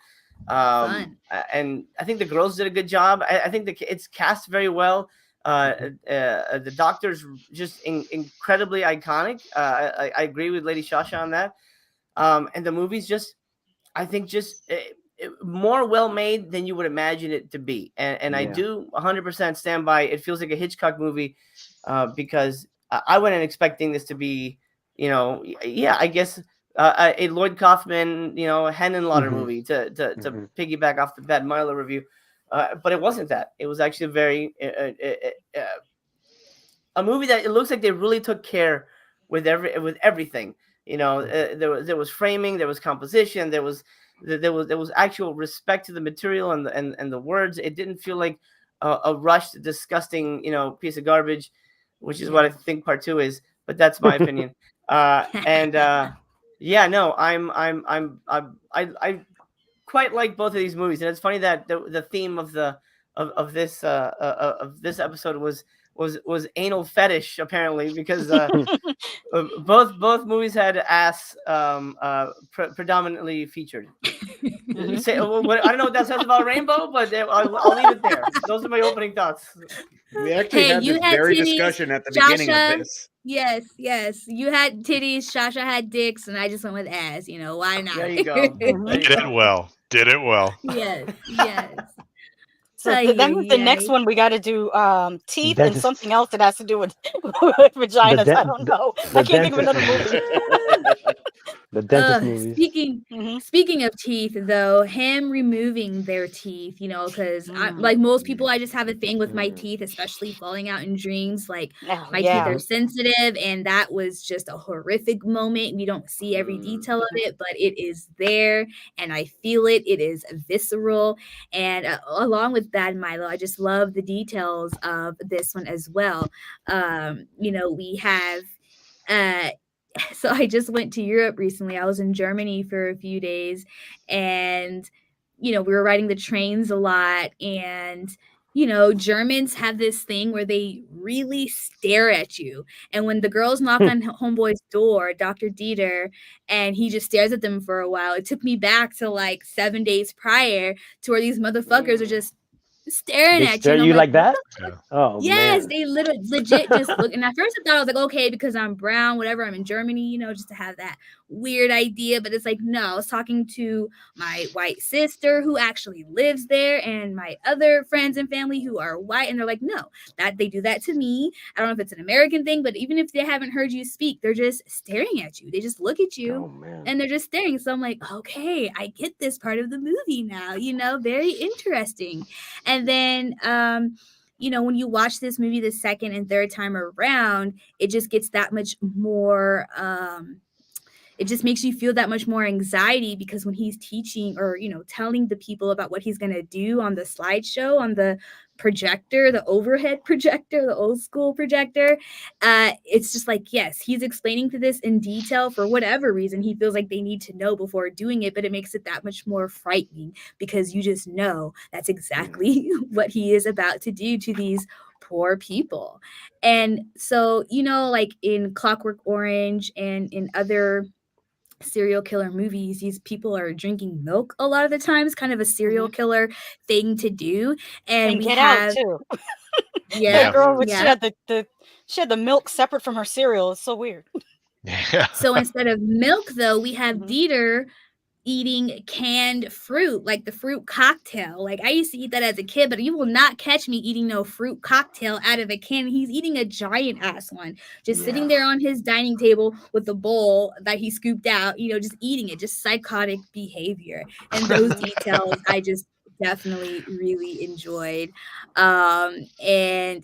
And I think the girls did a good job. I think it's cast very well. The doctor's just incredibly iconic. I agree with Lady Shasha on that. And the movie's just more well made than you would imagine it to be, and I do 100% stand by. It feels like a Hitchcock movie because I wasn't expecting this to be, I guess a Lloyd Kaufman, Henenlotter movie to piggyback off the Bad Milo review, but it wasn't that. It was actually very a movie that it looks like they really took care with everything. There was framing, there was composition, there was actual respect to the material and the words. It didn't feel like a rushed, disgusting, piece of garbage, which is what I think part 2 is. But that's my opinion. I quite like both of these movies, and it's funny that the theme of this episode was anal fetish, apparently, because both movies had ass predominantly featured. I don't know what that says about Rainbow, but I'll leave it there. Those are my opening thoughts. We actually had this very discussion at the beginning of this. Yes. You had titties, Shasha had dicks, and I just went with ass. Why not? There you go. Did it well. Yes. So then the next one we got to do teeth and something else that has to do with vaginas. I don't know. I can't think of another movie. The dentist movies. Speaking of teeth, though, him removing their teeth, because like most people, I just have a thing with my teeth, especially falling out in dreams. Like my teeth are sensitive, and that was just a horrific moment. We don't see every detail of it, but it is there, and I feel it. It is visceral, and along with Bad Milo, I just love the details of this one as well. We have so I just went to Europe recently. I was in Germany for a few days, and we were riding the trains a lot, and Germans have this thing where they really stare at you. And when the girls knock on homeboy's door, Dr. Dieter, and he just stares at them for a while, it took me back to like 7 days prior to where these motherfuckers are just staring They at you, stare and at I'm you like, like what that? the fuck? Oh Yes, man. they literally legit just look. And at first I thought I was like, okay, because I'm brown, whatever. I'm in Germany, just to have that weird idea. But it's like, no, I was talking to my white sister who actually lives there, and my other friends and family who are white, and they're like, no, that they do that to me. I don't know if it's an American thing, but even if they haven't heard you speak, they're just staring at you. They just look at you Oh man. and they're just staring. So I'm like, okay, I get this part of the movie now, very interesting. And then when you watch this movie the second and third time around, it just gets that much more it just makes you feel that much more anxiety, because when he's teaching or telling the people about what he's going to do on the slideshow, on the projector, the overhead projector, the old school projector, it's just like, yes, he's explaining to this in detail for whatever reason he feels like they need to know before doing it, but it makes it that much more frightening, because you just know that's exactly what he is about to do to these poor people. And so, like in Clockwork Orange and in other serial killer movies, these people are drinking milk a lot of the times, kind of a serial killer thing to do. And And we Get Out have, too. yeah, That girl, yeah. she had the milk separate from her cereal. It's so weird. Yeah. So instead of milk, though, we have Mhm. Dieter eating canned fruit, like the fruit cocktail. Like, I used to eat that as a kid, but you will not catch me eating no fruit cocktail out of a can. He's eating a giant ass one, just sitting Yeah. there on his dining table with the bowl that he scooped out, just eating it, just psychotic behavior. And those details I just definitely really enjoyed. And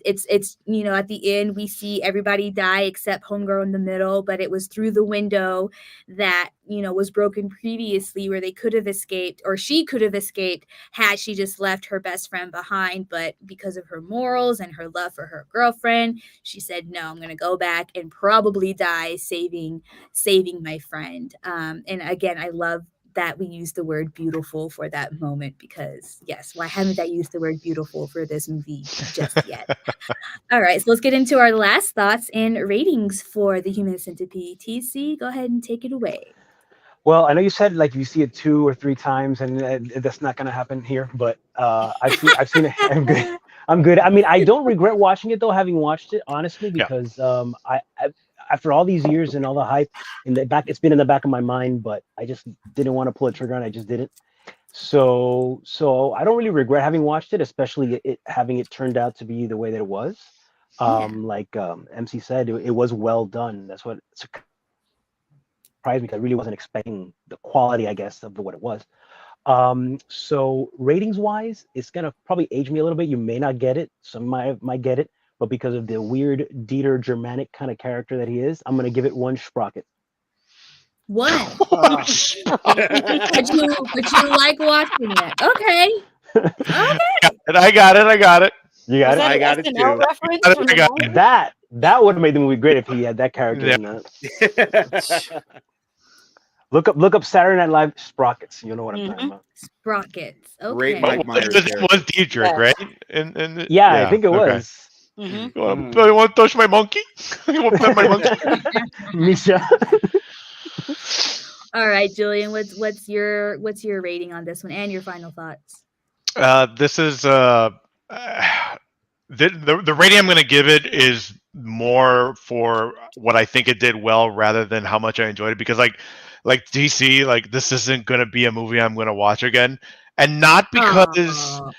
it's at the end we see everybody die except homegirl in the middle, but it was through the window that was broken previously, where they could have escaped, or she could have escaped, had she just left her best friend behind. But because of her morals and her love for her girlfriend, she said, no, I'm gonna go back and probably die saving my friend. And again, I love that we use the word beautiful for that moment, because yes, why haven't I used the word beautiful for this movie just yet? All right, so let's get into our last thoughts and ratings for the Human Centipede. TC, go ahead and take it away. Well, I know you said like you see it 2 or 3 times, and that's not gonna happen here. But I've seen it. I'm good. I'm good. I mean, I don't regret watching it though, having watched it honestly, Yeah. because I after all these years and all the hype in the back, it's been in the back of my mind, but I just didn't want to pull a trigger, and I just didn't. So I don't really regret having watched it, especially it having it turned out to be the way that it was. Yeah. Like MC said, it was well done. That's what surprised me, because I really wasn't expecting the quality, I guess, of what it was. So ratings wise, it's gonna probably age me a little bit. You may not get it. Some might get it, but because of the weird Dieter Germanic kind of character that he is, I'm gonna give it one sprocket. One. Uh, But you like watching it. Okay. Okay. I got it. I got it. You Was got that it. I an got it SNL too. reference I from the got it. 90s? That would have made the movie great if he had that character Yeah. in that. Look up Saturday Night Live sprockets. You know what I'm talking about. Sprockets. Great Okay. Mike Myers It character. was Dietrich, Yes. right? And Yeah, I think it okay. was. Mhm. You want to touch my monkey? You want to pet my monkey? Misha. All right, Julian, what's your rating on this one and your final thoughts? This is the rating I'm going to give it is more for what I think it did well rather than how much I enjoyed it, because like DC, like this isn't going to be a movie I'm going to watch again, and not because Oh,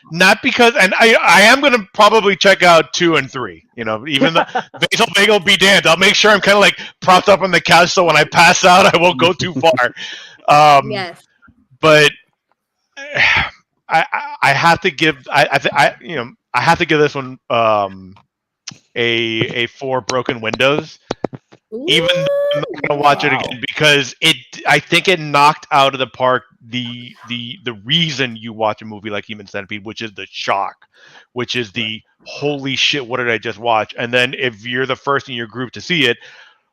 and I am going to probably check out 2 and 3, even the Basil Bagel be damned, I'll make sure I'm kind of like propped up on the couch so when I pass out I won't go too far. yes. But I have to give I have to give this one a 4 broken windows. Even though I'm not gonna watch it Wow. again, because I think it knocked out of the park the reason you watch a movie like Human Centipede, which is the shock, which is the holy shit, what did I just watch? And then if you're the first in your group to see it,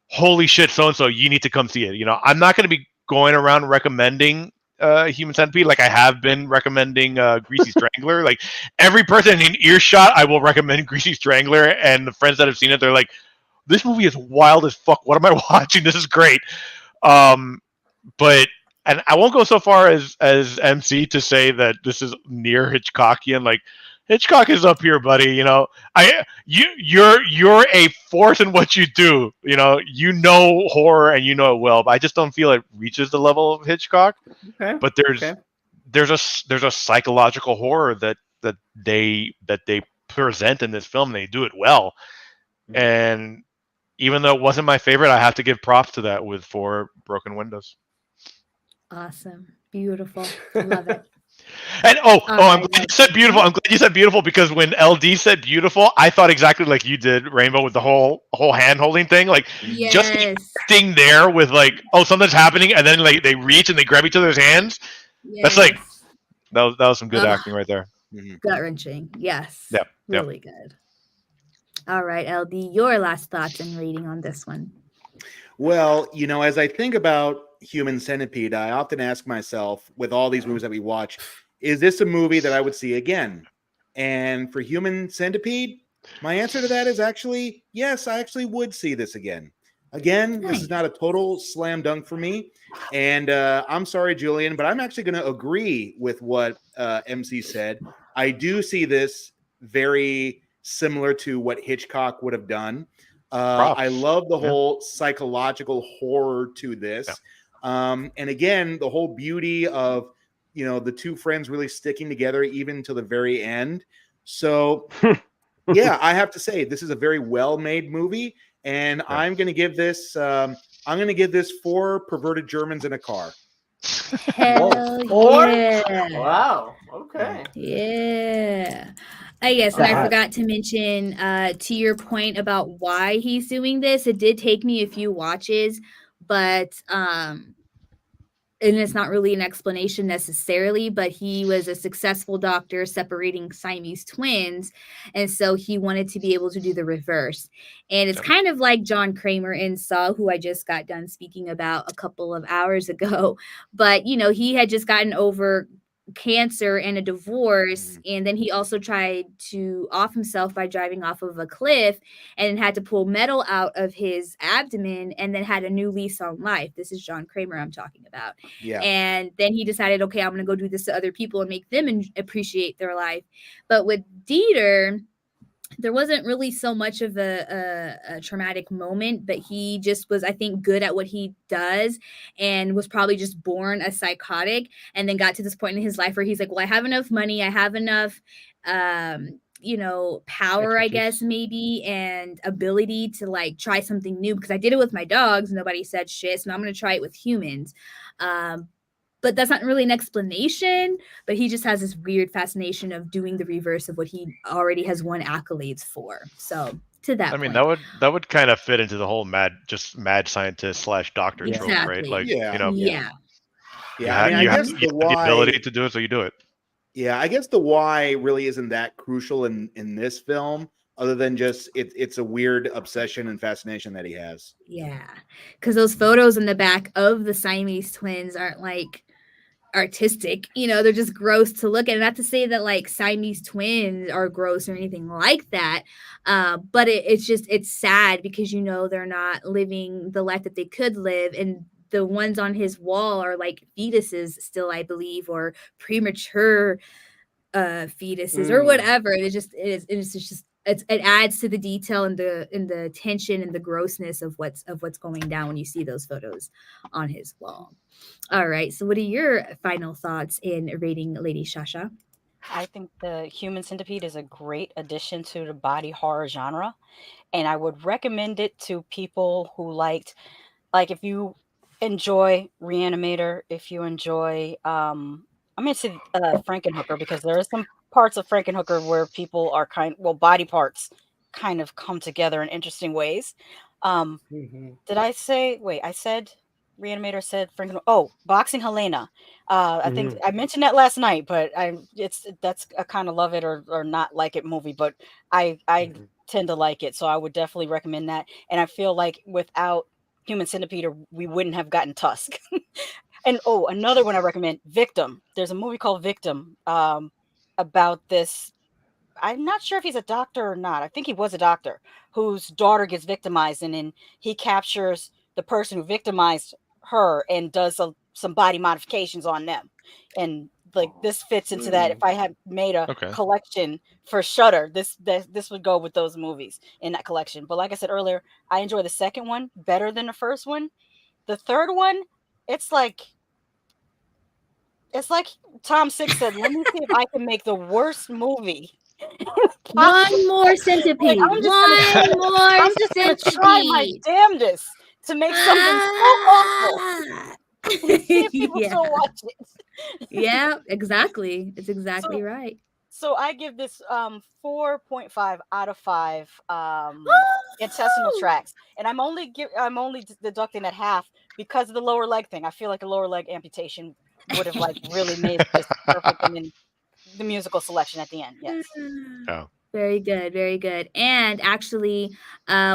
holy shit, so and so, you need to come see it. I'm not going to be going around recommending Human Centipede like I have been recommending Greasy Strangler. Like every person in earshot, I will recommend Greasy Strangler, and the friends that have seen it, they're like, "This movie is wild as fuck. What am I watching? This is great." But and I won't go so far as MC to say that this is near Hitchcockian. Like Hitchcock is up here, buddy. You're a force in what you do. You know horror and you know it well, but I just don't feel it reaches the level of Hitchcock. Okay. But there's a psychological horror that they present in this film. And they do it well, and even though it wasn't my favorite, I have to give props to that with Four Broken Windows. Awesome, beautiful, love it. And I'm glad you said beautiful. I'm glad you said beautiful because when LD said beautiful, I thought exactly like you did, Rainbow, with the whole hand holding thing. Like just acting there with like, something's happening, and then like they reach and they grab each other's hands. That's like that was some good acting right there. Gut wrenching. Yes. Yep. Really good. All right, LD, your last thoughts and rating on this one. Well, as I think about Human Centipede, I often ask myself, with all these movies that we watch, is this a movie that I would see again? And for Human Centipede, my answer to that is actually, yes, I actually would see this again. Again, This is not a total slam dunk for me. And I'm sorry, Julian, but I'm actually going to agree with what MC said. I do see this very similar to what Hitchcock would have done. I love the whole psychological horror to this. And again, the whole beauty of, the two friends really sticking together even to the very end. So, yeah, I have to say this is a very well-made movie, and I'm going to give this 4 perverted Germans in a car. Hell yeah! Wow. Okay. Yeah. Yes, and I forgot to mention to your point about why he's doing this. It did take me a few watches, but and it's not really an explanation necessarily, but he was a successful doctor separating Siamese twins. And so he wanted to be able to do the reverse. And it's kind of like John Kramer in Saw, who I just got done speaking about a couple of hours ago. But, he had just gotten over cancer and a divorce, and then he also tried to off himself by driving off of a cliff and had to pull metal out of his abdomen and then had a new lease on life. This is John Kramer I'm talking about. And then he decided, okay, I'm going to go do this to other people and make them appreciate their life. But with Dieter, there wasn't really so much of a traumatic moment, but he just was, I think, good at what he does and was probably just born a psychotic, and then got to this point in his life where he's like, well, I have enough money, I have enough power, I guess, maybe, and ability to like try something new, because I did it with my dogs, nobody said shit, so now I'm going to try it with humans. But that's not really an explanation, but he just has this weird fascination of doing the reverse of what he already has won accolades for. So to that point. that would kind of fit into the whole mad scientist / doctor trope, right? Like, I guess the ability to do it, so you do it. Yeah, I guess the why really isn't that crucial in this film, other than just it's a weird obsession and fascination that he has. Yeah, because those photos in the back of the Siamese twins aren't like artistic, they're just gross to look at. Not to say that like Siamese twins are gross or anything like that, but it's sad because they're not living the life that they could live, and the ones on his wall are like fetuses still, I believe, or premature fetuses or whatever. It adds to the detail and the tension and the grossness of what's going down when you see those photos on his wall. All right, so what are your final thoughts in rating Lady Shasha? I think the Human Centipede is a great addition to the body horror genre, and I would recommend it to people who like if you enjoy Reanimator, if you enjoy I'm gonna say Frankenhooker, because there are some parts of Frankenhooker where people are body parts kind of come together in interesting ways. Did I say? Wait, I said Reanimator, said Frankenhooker. Oh, Boxing Helena. I think I mentioned that last night, but that's a kind of love it or not like it movie, but I tend to like it, so I would definitely recommend that. And I feel like without Human Centipede, we wouldn't have gotten Tusk. And another one I recommend, Victim. There's a movie called Victim about this. I'm not sure if he's a doctor or not. I think he was a doctor whose daughter gets victimized, and then he captures the person who victimized her and does some body modifications on them. And like this fits into that. If I had made a Okay. collection for Shudder, this would go with those movies in that collection. But like I said earlier, I enjoy the second one better than the first one. The third one, it's like Tom Six said, let me see if I can make the worst movie. One more Like, centipede. I'm just gonna try my Centipede. damnedest to make something so awful. See if people Yeah. still watch it. Yeah, exactly. It's exactly right. So I give this 4.5 out of 5 intestinal tracts, and I'm only deducting at half because of the lower leg thing. I feel like a lower leg amputation would have like really made this perfect, and then the musical selection at the end. Yes. Oh. Very good, very good. And actually,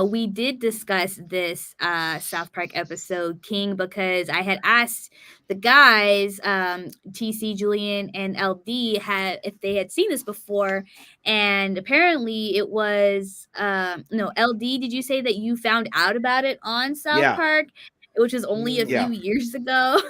we did discuss this South Park episode, King, because I had asked the guys, TC, Julian, and LD, if they had seen this before, and apparently it was no, LD. Did you say that you found out about it on South Park, which was only a few years ago?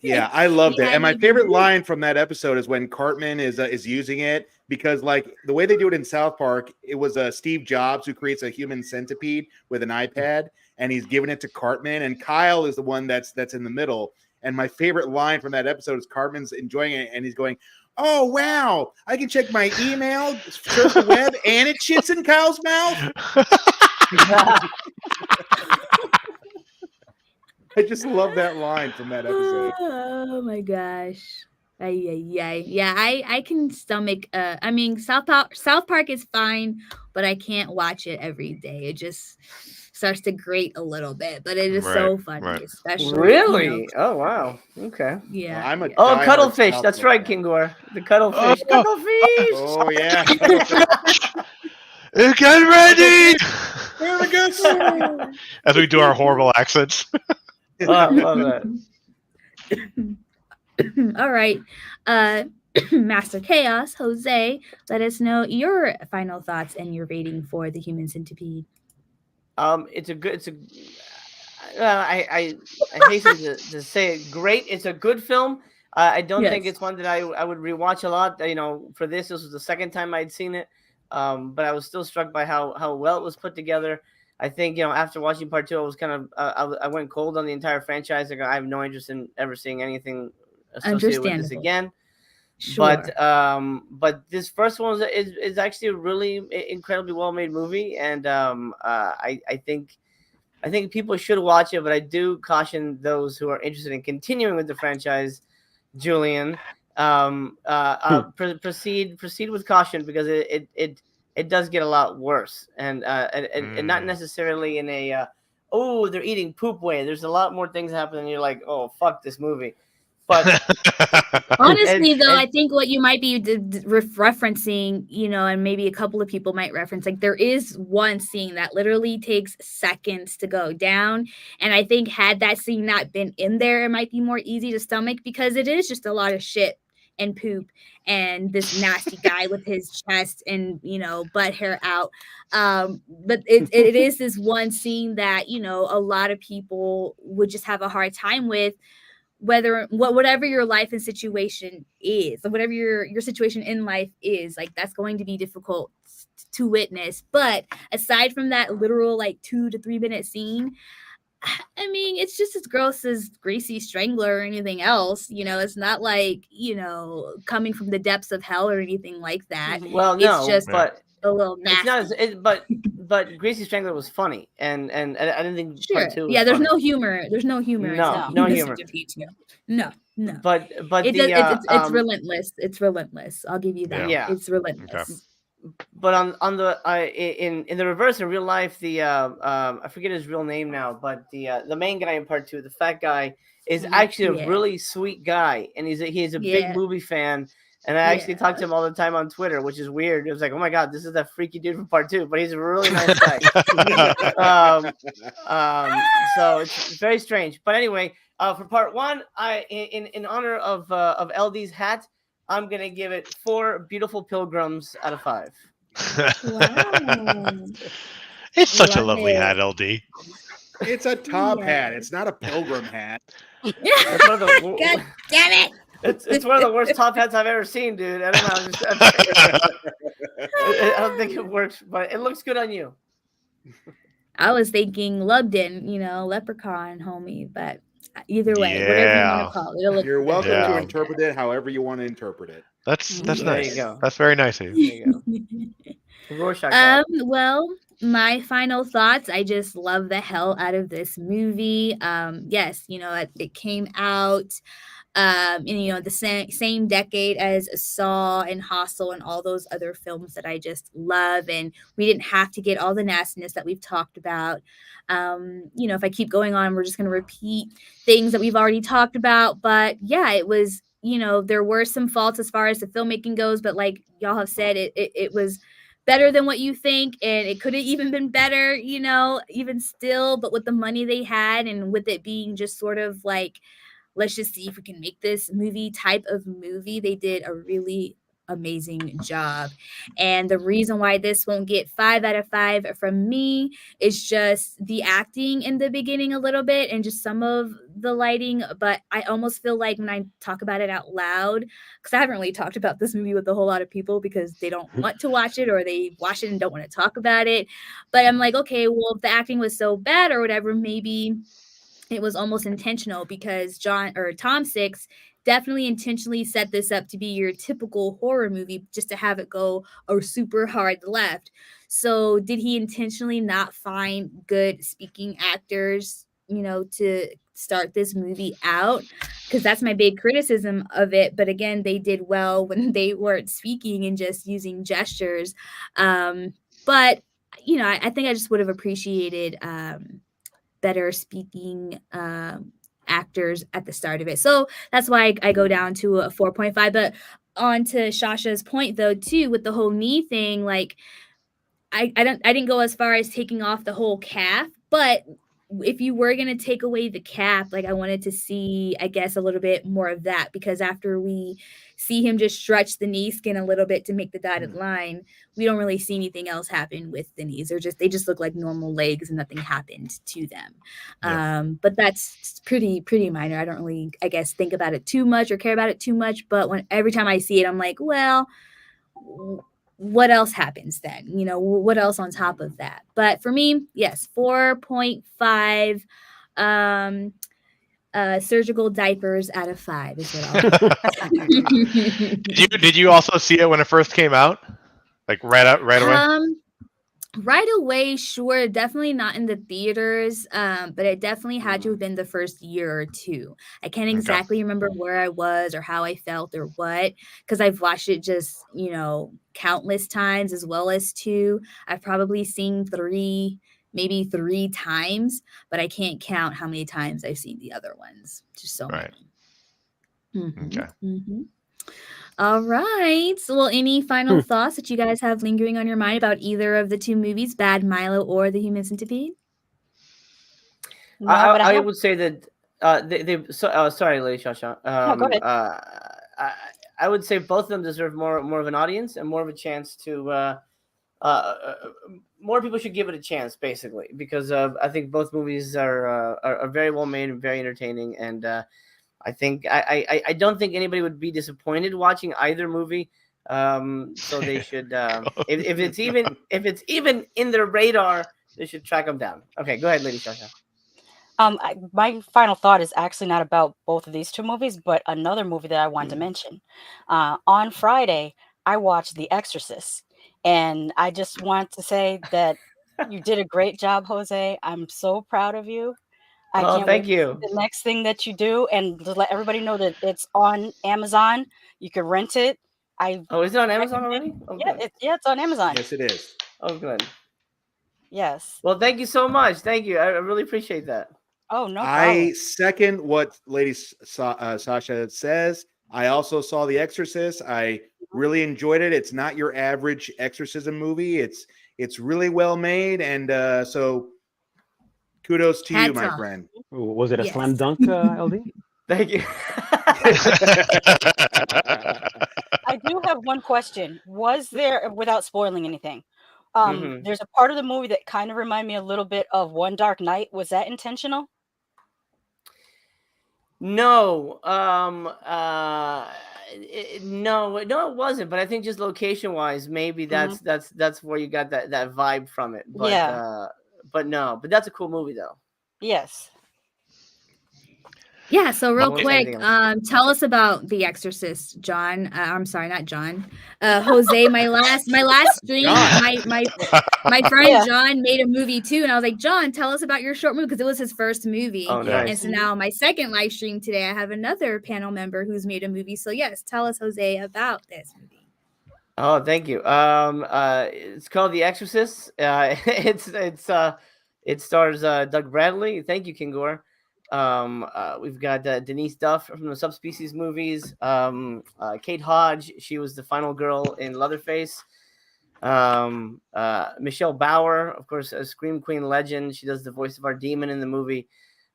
Yeah, I loved it. Yeah, And my favorite line from that episode is when Cartman is using it, because like the way they do it in South Park, it was Steve Jobs who creates a human centipede with an iPad, and he's giving it to Cartman, and Kyle is the one that's in the middle. And my favorite line from that episode is Cartman's enjoying it, and he's going, "Oh wow, I can check my email, surf the web, and it shits in Kyle's mouth." I just love that line from that episode. Oh my gosh. Yeah, I can stomach I mean South Park is fine, but I can't watch it every day. It just starts to grate a little bit, but it is so funny, especially really. Oh wow. Okay. Yeah. I'm a cuttlefish. That's right, King Gore. The cuttlefish. Cuttlefish. Oh yeah. Get ready. There we go. As we do our horrible accents. Love that. All right. Master Chaos, Jose, let us know your final thoughts and your rating for the Human Centipede. I hasten to say it. Great. It's a good film. I don't think it's one that I would rewatch a lot. You know, for this was the second time I'd seen it. But I was still struck by how well it was put together. I think, you know, after watching part 2, I was kind of I went cold on the entire franchise. Like, I have no interest in ever seeing anything associated with this again. Sure. But this first one is actually a really incredibly well made movie, and I think people should watch it. But I do caution those who are interested in continuing with the franchise, Julian, proceed with caution, because it does get a lot worse, and not necessarily in a they're eating poop way. There's a lot more things happening. You're like, oh fuck this movie. But honestly, though, I think what you might be referencing, you know, and maybe a couple of people might reference, like there is one scene that literally takes seconds to go down. And I think had that scene not been in there, it might be more easy to stomach, because it is just a lot of shit and poop and this nasty guy with his chest and, you know, butt hair out. But it is this one scene that, you know, a lot of people would just have a hard time with. Whatever your life and situation is, or whatever your situation in life is, like that's going to be difficult to witness. But aside from that literal like 2 to 3 minute scene, I mean, it's just as gross as Greasy Strangler or anything else. You know, it's not like, you know, coming from the depths of hell or anything like that. Well, no, it's just but a little nasty. It's not but Greasy Strangler was funny, and I didn't think part 2 was there's funny. no humor. There's no humor. No humor. No. But it's relentless. It's relentless. I'll give you that. Yeah. It's relentless. Okay. But on the in the reverse, in real life, the I forget his real name now, but the main guy in part 2, the fat guy, is actually a really sweet guy, and he's a big movie fan. And I actually talk to him all the time on Twitter, which is weird. It was like, oh my God, this is that freaky dude from part 2, but he's a really nice guy. So it's very strange. But anyway, for part 1, in honor of LD's hat, I'm gonna give it 4 beautiful pilgrims out of 5. Wow. It's such a lovely hat, LD. It's a top hat. It's not a pilgrim hat. God damn it! It's one of the worst top hats I've ever seen, dude. I don't know. I don't think it works, but it looks good on you. I was thinking Lubden, leprechaun, homie, but either way, whatever you want to call it, it'll look You're good. welcome It'll to look interpret it however you want to interpret it. That's good. There nice. you go. That's very nice of you. There you go. Rorschach hat. Well, my final thoughts. I just love the hell out of this movie. Yes, it came out in the same decade as Saw and Hostel and all those other films that I just love, and we didn't have to get all the nastiness that we've talked about. If I keep going on, we're just going to repeat things that we've already talked about. But yeah, it was, there were some faults as far as the filmmaking goes, but like y'all have said, it was better than what you think, and it could have even been better, even still. But with the money they had, and with it being just sort of like, let's just see if we can make this movie type of movie, they did a really amazing job. And the reason why this won't get 5 out of 5 from me is just the acting in the beginning a little bit and just some of the lighting. But I almost feel like when I talk about it out loud, because I haven't really talked about this movie with a whole lot of people because they don't want to watch it, or they watch it and don't want to talk about it. But I'm like, okay, well, if the acting was so bad or whatever, maybe it was almost intentional, because Tom Six definitely intentionally set this up to be your typical horror movie, just to have it go a super hard left. So did he intentionally not find good speaking actors, to start this movie out? Because that's my big criticism of it. But again, they did well when they weren't speaking and just using gestures. But I think I just would have appreciated better speaking actors at the start of it. So that's why I go down to a 4.5. But on to Shasha's point though, too, with the whole knee thing, like I didn't go as far as taking off the whole calf, but if you were going to take away the calf, like I wanted to see, I guess, a little bit more of that, because after we see him just stretch the knee skin a little bit to make the dotted line, we don't really see anything else happen with the knees. They just look like normal legs and nothing happened to them. Yeah. But that's pretty minor. I don't really, I guess, think about it too much or care about it too much. But every time I see it, I'm like, well, what else happens then? What else on top of that? But for me, yes, 4.5 surgical diapers out of 5 is what I'll Did you also see it when it first came out? Like right away? Right away, sure. Definitely not in the theaters, but it definitely had to have been the first year or two. I can't exactly remember where I was or how I felt or what, because I've watched it just, countless times as well as 2. I've probably seen 3, maybe 3 times, but I can't count how many times I've seen the other ones. Just so Right. many. Mm-hmm, Okay. mm-hmm. All right. Well, any final thoughts that you guys have lingering on your mind about either of the 2 movies, Bad Milo or The Human Centipede? No, but I would say that sorry, Lady Shasha. No, go ahead. I would say both of them deserve more of an audience and more of a chance to. More people should give it a chance, basically, because I think both movies are very well made and very entertaining, and I think I don't think anybody would be disappointed watching either movie. So they should, if it's even in their radar, they should track them down. Okay, go ahead, Lady Shasha. My final thought is actually not about both of these 2 movies, but another movie that I want to mention. On Friday, I watched The Exorcist, and I just want to say that you did a great job, Jose. I'm so proud of you. I can't thank wait you. to see the next thing that you do, and to let everybody know that it's on Amazon. You can rent it. Is it on Amazon already? Oh, yeah, it's on Amazon. Yes, it is. Oh, good. Yes. Well, thank you so much. Thank you. I really appreciate that. Oh, no problem. I second what Lady Sasha says. I also saw The Exorcist. I really enjoyed it. It's not your average exorcism movie. It's really well made, and so kudos to you, my friend. Was it a slam dunk, LD? Thank you. I do have one question. Was there, without spoiling anything, Mhm. there's a part of the movie that kind of reminded me a little bit of One Dark Night. Was that intentional? No, no, it wasn't. But I think just location wise, maybe that's where you got that vibe from it. But no, but that's a cool movie though. Yes. Yeah, so real Won't say quick, anything else. tell us about The Exorcist, John. I'm sorry, not John. Jose, my last stream, John. my friend Yeah. John made a movie too, and I was like, John, tell us about your short movie because it was his first movie. Oh, Yeah. And nice. so now my second live stream today, I have another panel member who's made a movie. So yes, tell us, Jose, about this movie. Oh, thank you. It's called The Exorcist. It stars Doug Bradley. Thank you, King Gore. We've got Denise Duff from the Subspecies movies. Kate Hodge, she was the final girl in Leatherface. Michelle Bauer, of course, a Scream Queen legend. She does the voice of our demon in the movie.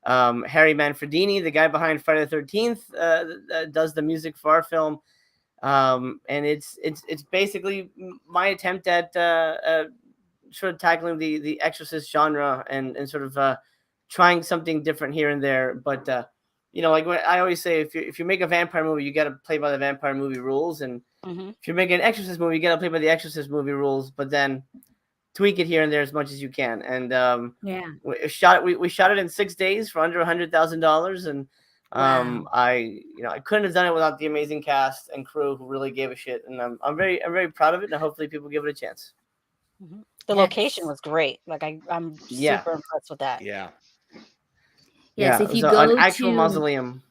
Harry Manfredini, the guy behind Friday the 13th, does the music for our film. And it's basically my attempt at sort of tackling the Exorcist genre and sort of trying something different here and there. But like what I always say, if you make a vampire movie, you got to play by the vampire movie rules, and if you make an Exorcist movie, you got to play by the Exorcist movie rules. But then tweak it here and there as much as you can. And we shot it in 6 days for under $100,000, and Wow. I couldn't have done it without the amazing cast and crew who really gave a shit, and I'm very proud of it, and hopefully people give it a chance. The location was great. Like I'm super impressed with that. Yes, Yeah, if you it was go an actual to mausoleum.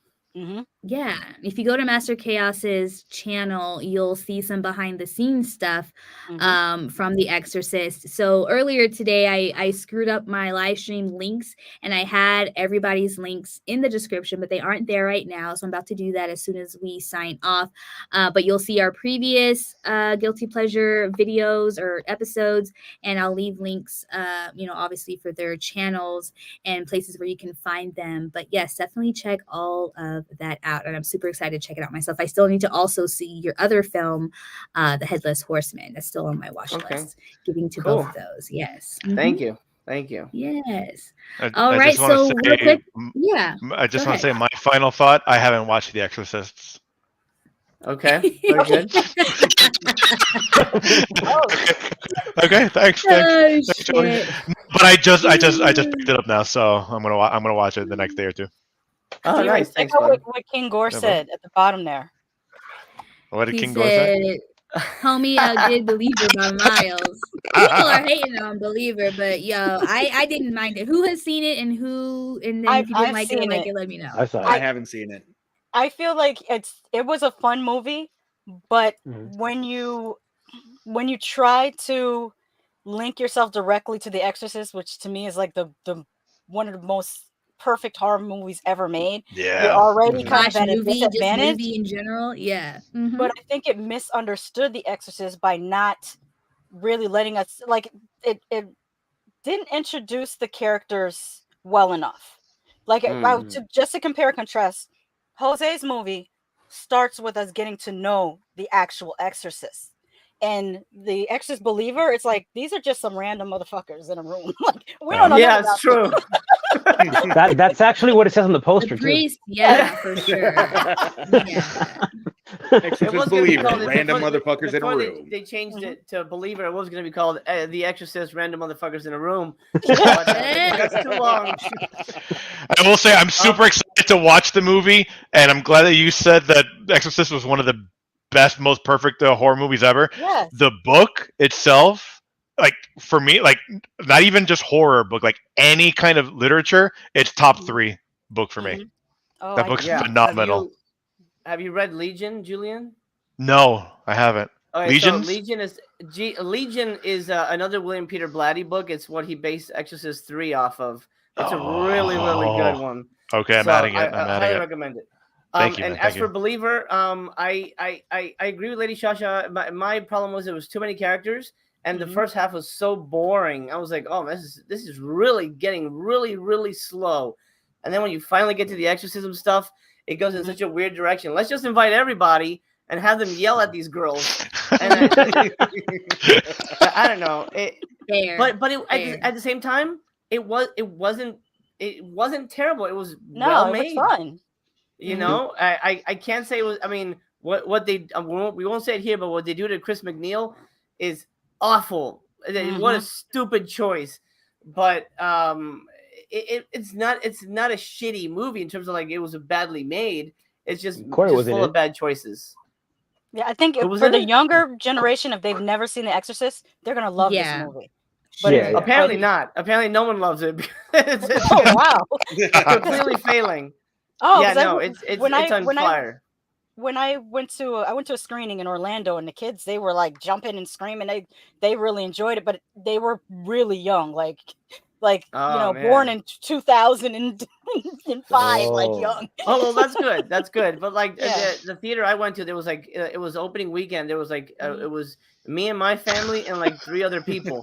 Yeah, if you go to Master Chaos's channel, you'll see some behind the scenes stuff from The Exorcist. So earlier today, I screwed up my live stream links, and I had everybody's links in the description, but they aren't there right now. So I'm about to do that as soon as we sign off. But you'll see our previous Guilty Pleasure videos or episodes, and I'll leave links, obviously for their channels and places where you can find them. But yes, definitely check all of that out, and I'm super excited to check it out myself. I still need to also see your other film, The Headless Horseman. That's still on my watch list. Giving to both of those. Yes. Thank you. Yes. All right. So real quick, I just want to say my final thought. I haven't watched The Exorcists. Okay. Very good. Okay. Thanks. Shit. But I just picked it up now, so I'm gonna watch it the next day or two. Oh, nice. Thanks, what King Gore said at the bottom there. What did He King Gore say? Homie outdid Believer by miles. People are hating on Believer, but I didn't mind it. Who has seen it, and then if you didn't like it, let me know. I saw it. I haven't seen it. I feel like it was a fun movie, but when you try to link yourself directly to The Exorcist, which to me is like the one of the most perfect horror movies ever made. Yeah. You're already kind of at a disadvantage. Movie in general, yeah. But I think it misunderstood The Exorcist by not really letting us, like, it didn't introduce the characters well enough. Like, just to compare and contrast, Jose's movie starts with us getting to know the actual Exorcist. And The Exorcist Believer, it's like, these are just some random motherfuckers in a room. Like, we don't know. Yeah, it's true. That's actually what it says on the poster, the priest, too. Yeah, for sure. Yeah. Exorcist Believer, random motherfuckers in a room. They changed it to Believer. It was going to be called The Exorcist, Random Motherfuckers in a Room. That's too long. I will say I'm super excited to watch the movie, and I'm glad that you said that Exorcist was one of the best, most perfect horror movies ever. Yes. The book itself, like for me, like not even just horror book, like any kind of literature, it's top 3 book for me. Oh, that book's phenomenal. Have you read Legion, Julian? No, I haven't. Okay, Legions? So Legion is another William Peter Blatty book. It's what he based Exorcist 3 off of. It's a really, really good one. Okay, I'm adding it. I highly recommend it. Thank you. And as for Believer, I agree with Lady Shasha. My problem was it was too many characters, and the first half was so boring. I was like, oh, this is really getting really, really slow. And then when you finally get to the exorcism stuff, it goes in such a weird direction. Let's just invite everybody and have them yell at these girls. And I don't know. At the same time, it wasn't terrible. It was well made. It was fun. You know, I can't say it was. I mean, what they we won't say it here, but what they do to Chris McNeil is awful. What a stupid choice. But it's not a shitty movie in terms of like it was badly made. It's just full of bad choices. Yeah, I think for the younger generation, if they've never seen The Exorcist, they're gonna love this movie. But apparently not. Apparently, no one loves it. It's wow, completely failing. Oh, yeah, no, it's on fire. When I went to a screening in Orlando, and the kids, they were like jumping and screaming. They really enjoyed it, but they were really young, like born in 2005, like young. Oh, well, that's good. That's good. But like the theater I went to, there was like it was opening weekend. There was like it was me and my family and like 3 other people,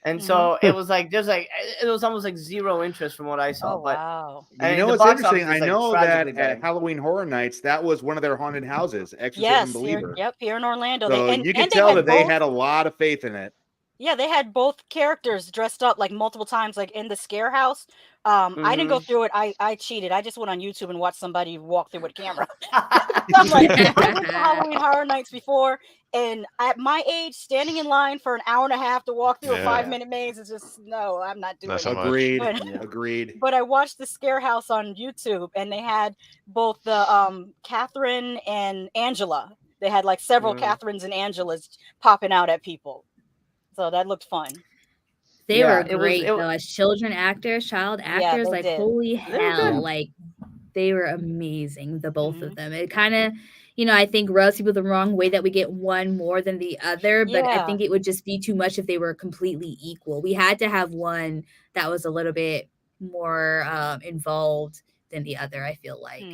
and so it was like it was almost like zero interest from what I saw. Wow! You know what's interesting? I know that at Halloween Horror Nights, that was one of their haunted houses, Exorcism Believer. Here in Orlando. So you can tell that they had a lot of faith in it. Yeah, they had both characters dressed up like multiple times, like in the scare house. I didn't go through it. I cheated. I just went on YouTube and watched somebody walk through with a camera. I'm like, I went to Halloween Horror Nights before, and at my age, standing in line for an hour and a half to walk through a 5-minute maze is just no. I'm not doing it. Agreed. But I watched the scare house on YouTube, and they had both the Catherine and Angela. They had like several Catherines and Angelas popping out at people. So that looked fun. They were great though, as child actors. Like holy hell, like they were amazing. The both of them. It kind of, I think rubs people the wrong way that we get one more than the other. But I think it would just be too much if they were completely equal. We had to have one that was a little bit more involved than the other. I feel like.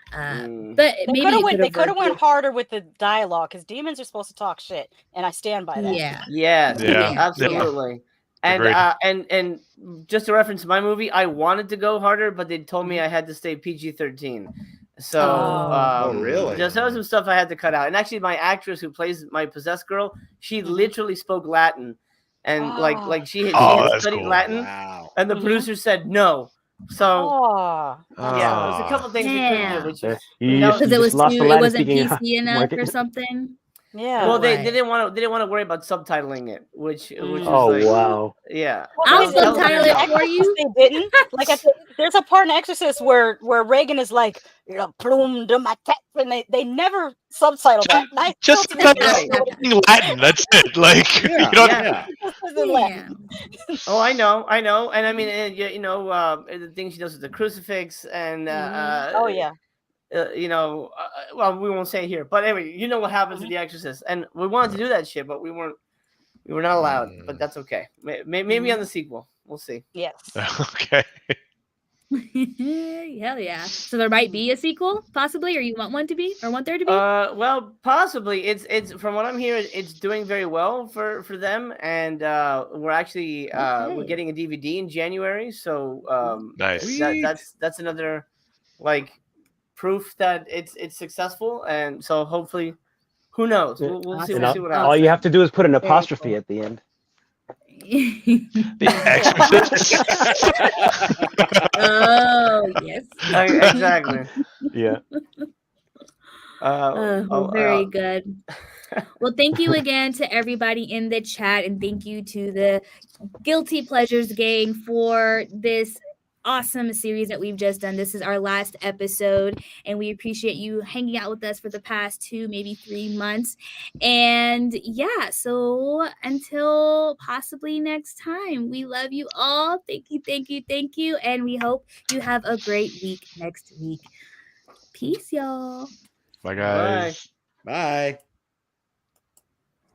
But they could have went harder with the dialogue, because demons are supposed to talk shit, and I stand by that. Yes, absolutely. And just to reference my movie, I wanted to go harder, but they told me I had to stay PG-13. So really? There was some stuff I had to cut out. And actually, my actress who plays my possessed girl, she literally spoke Latin, and like she had studied Latin, and the producer said no. So there was a couple things we couldn't do, because it wasn't PC enough or something. Yeah. Well, they didn't want to worry about subtitling it, which wow. Yeah. I'll subtitle it for you. They didn't. Like there's a part in Exorcist where Reagan is like, "Plum de ma tête," and they never subtitle that. Just Latin. That's it. Like you don't. Oh, I know, and I mean, the thing she does with the crucifix and oh yeah. Well, we won't say it here, but anyway, you know what happens to The Exorcist, and we wanted to do that shit, but we were not allowed. But that's okay. Maybe on the sequel, we'll see. Yes. Okay. Hell yeah! So there might be a sequel, possibly, or you want one to be, or want there to be? Well, possibly. It's from what I'm hearing, it's doing very well for them, and we're actually we're getting a DVD in January, so nice. That's another like proof that it's successful, and so hopefully, who knows? We'll see. We'll see what happens. All you have to do is put an apostrophe at the end. The Exorcist. Oh yes. Exactly. Yeah. Very good. Well, thank you again to everybody in the chat, and thank you to the Guilty Pleasures gang for this awesome series that we've just done. This is our last episode, and we appreciate you hanging out with us for the past 2, maybe 3 months. And yeah, so until possibly next time, we love you all. Thank you, and we hope you have a great week next week. Peace, y'all. Bye, guys. Bye.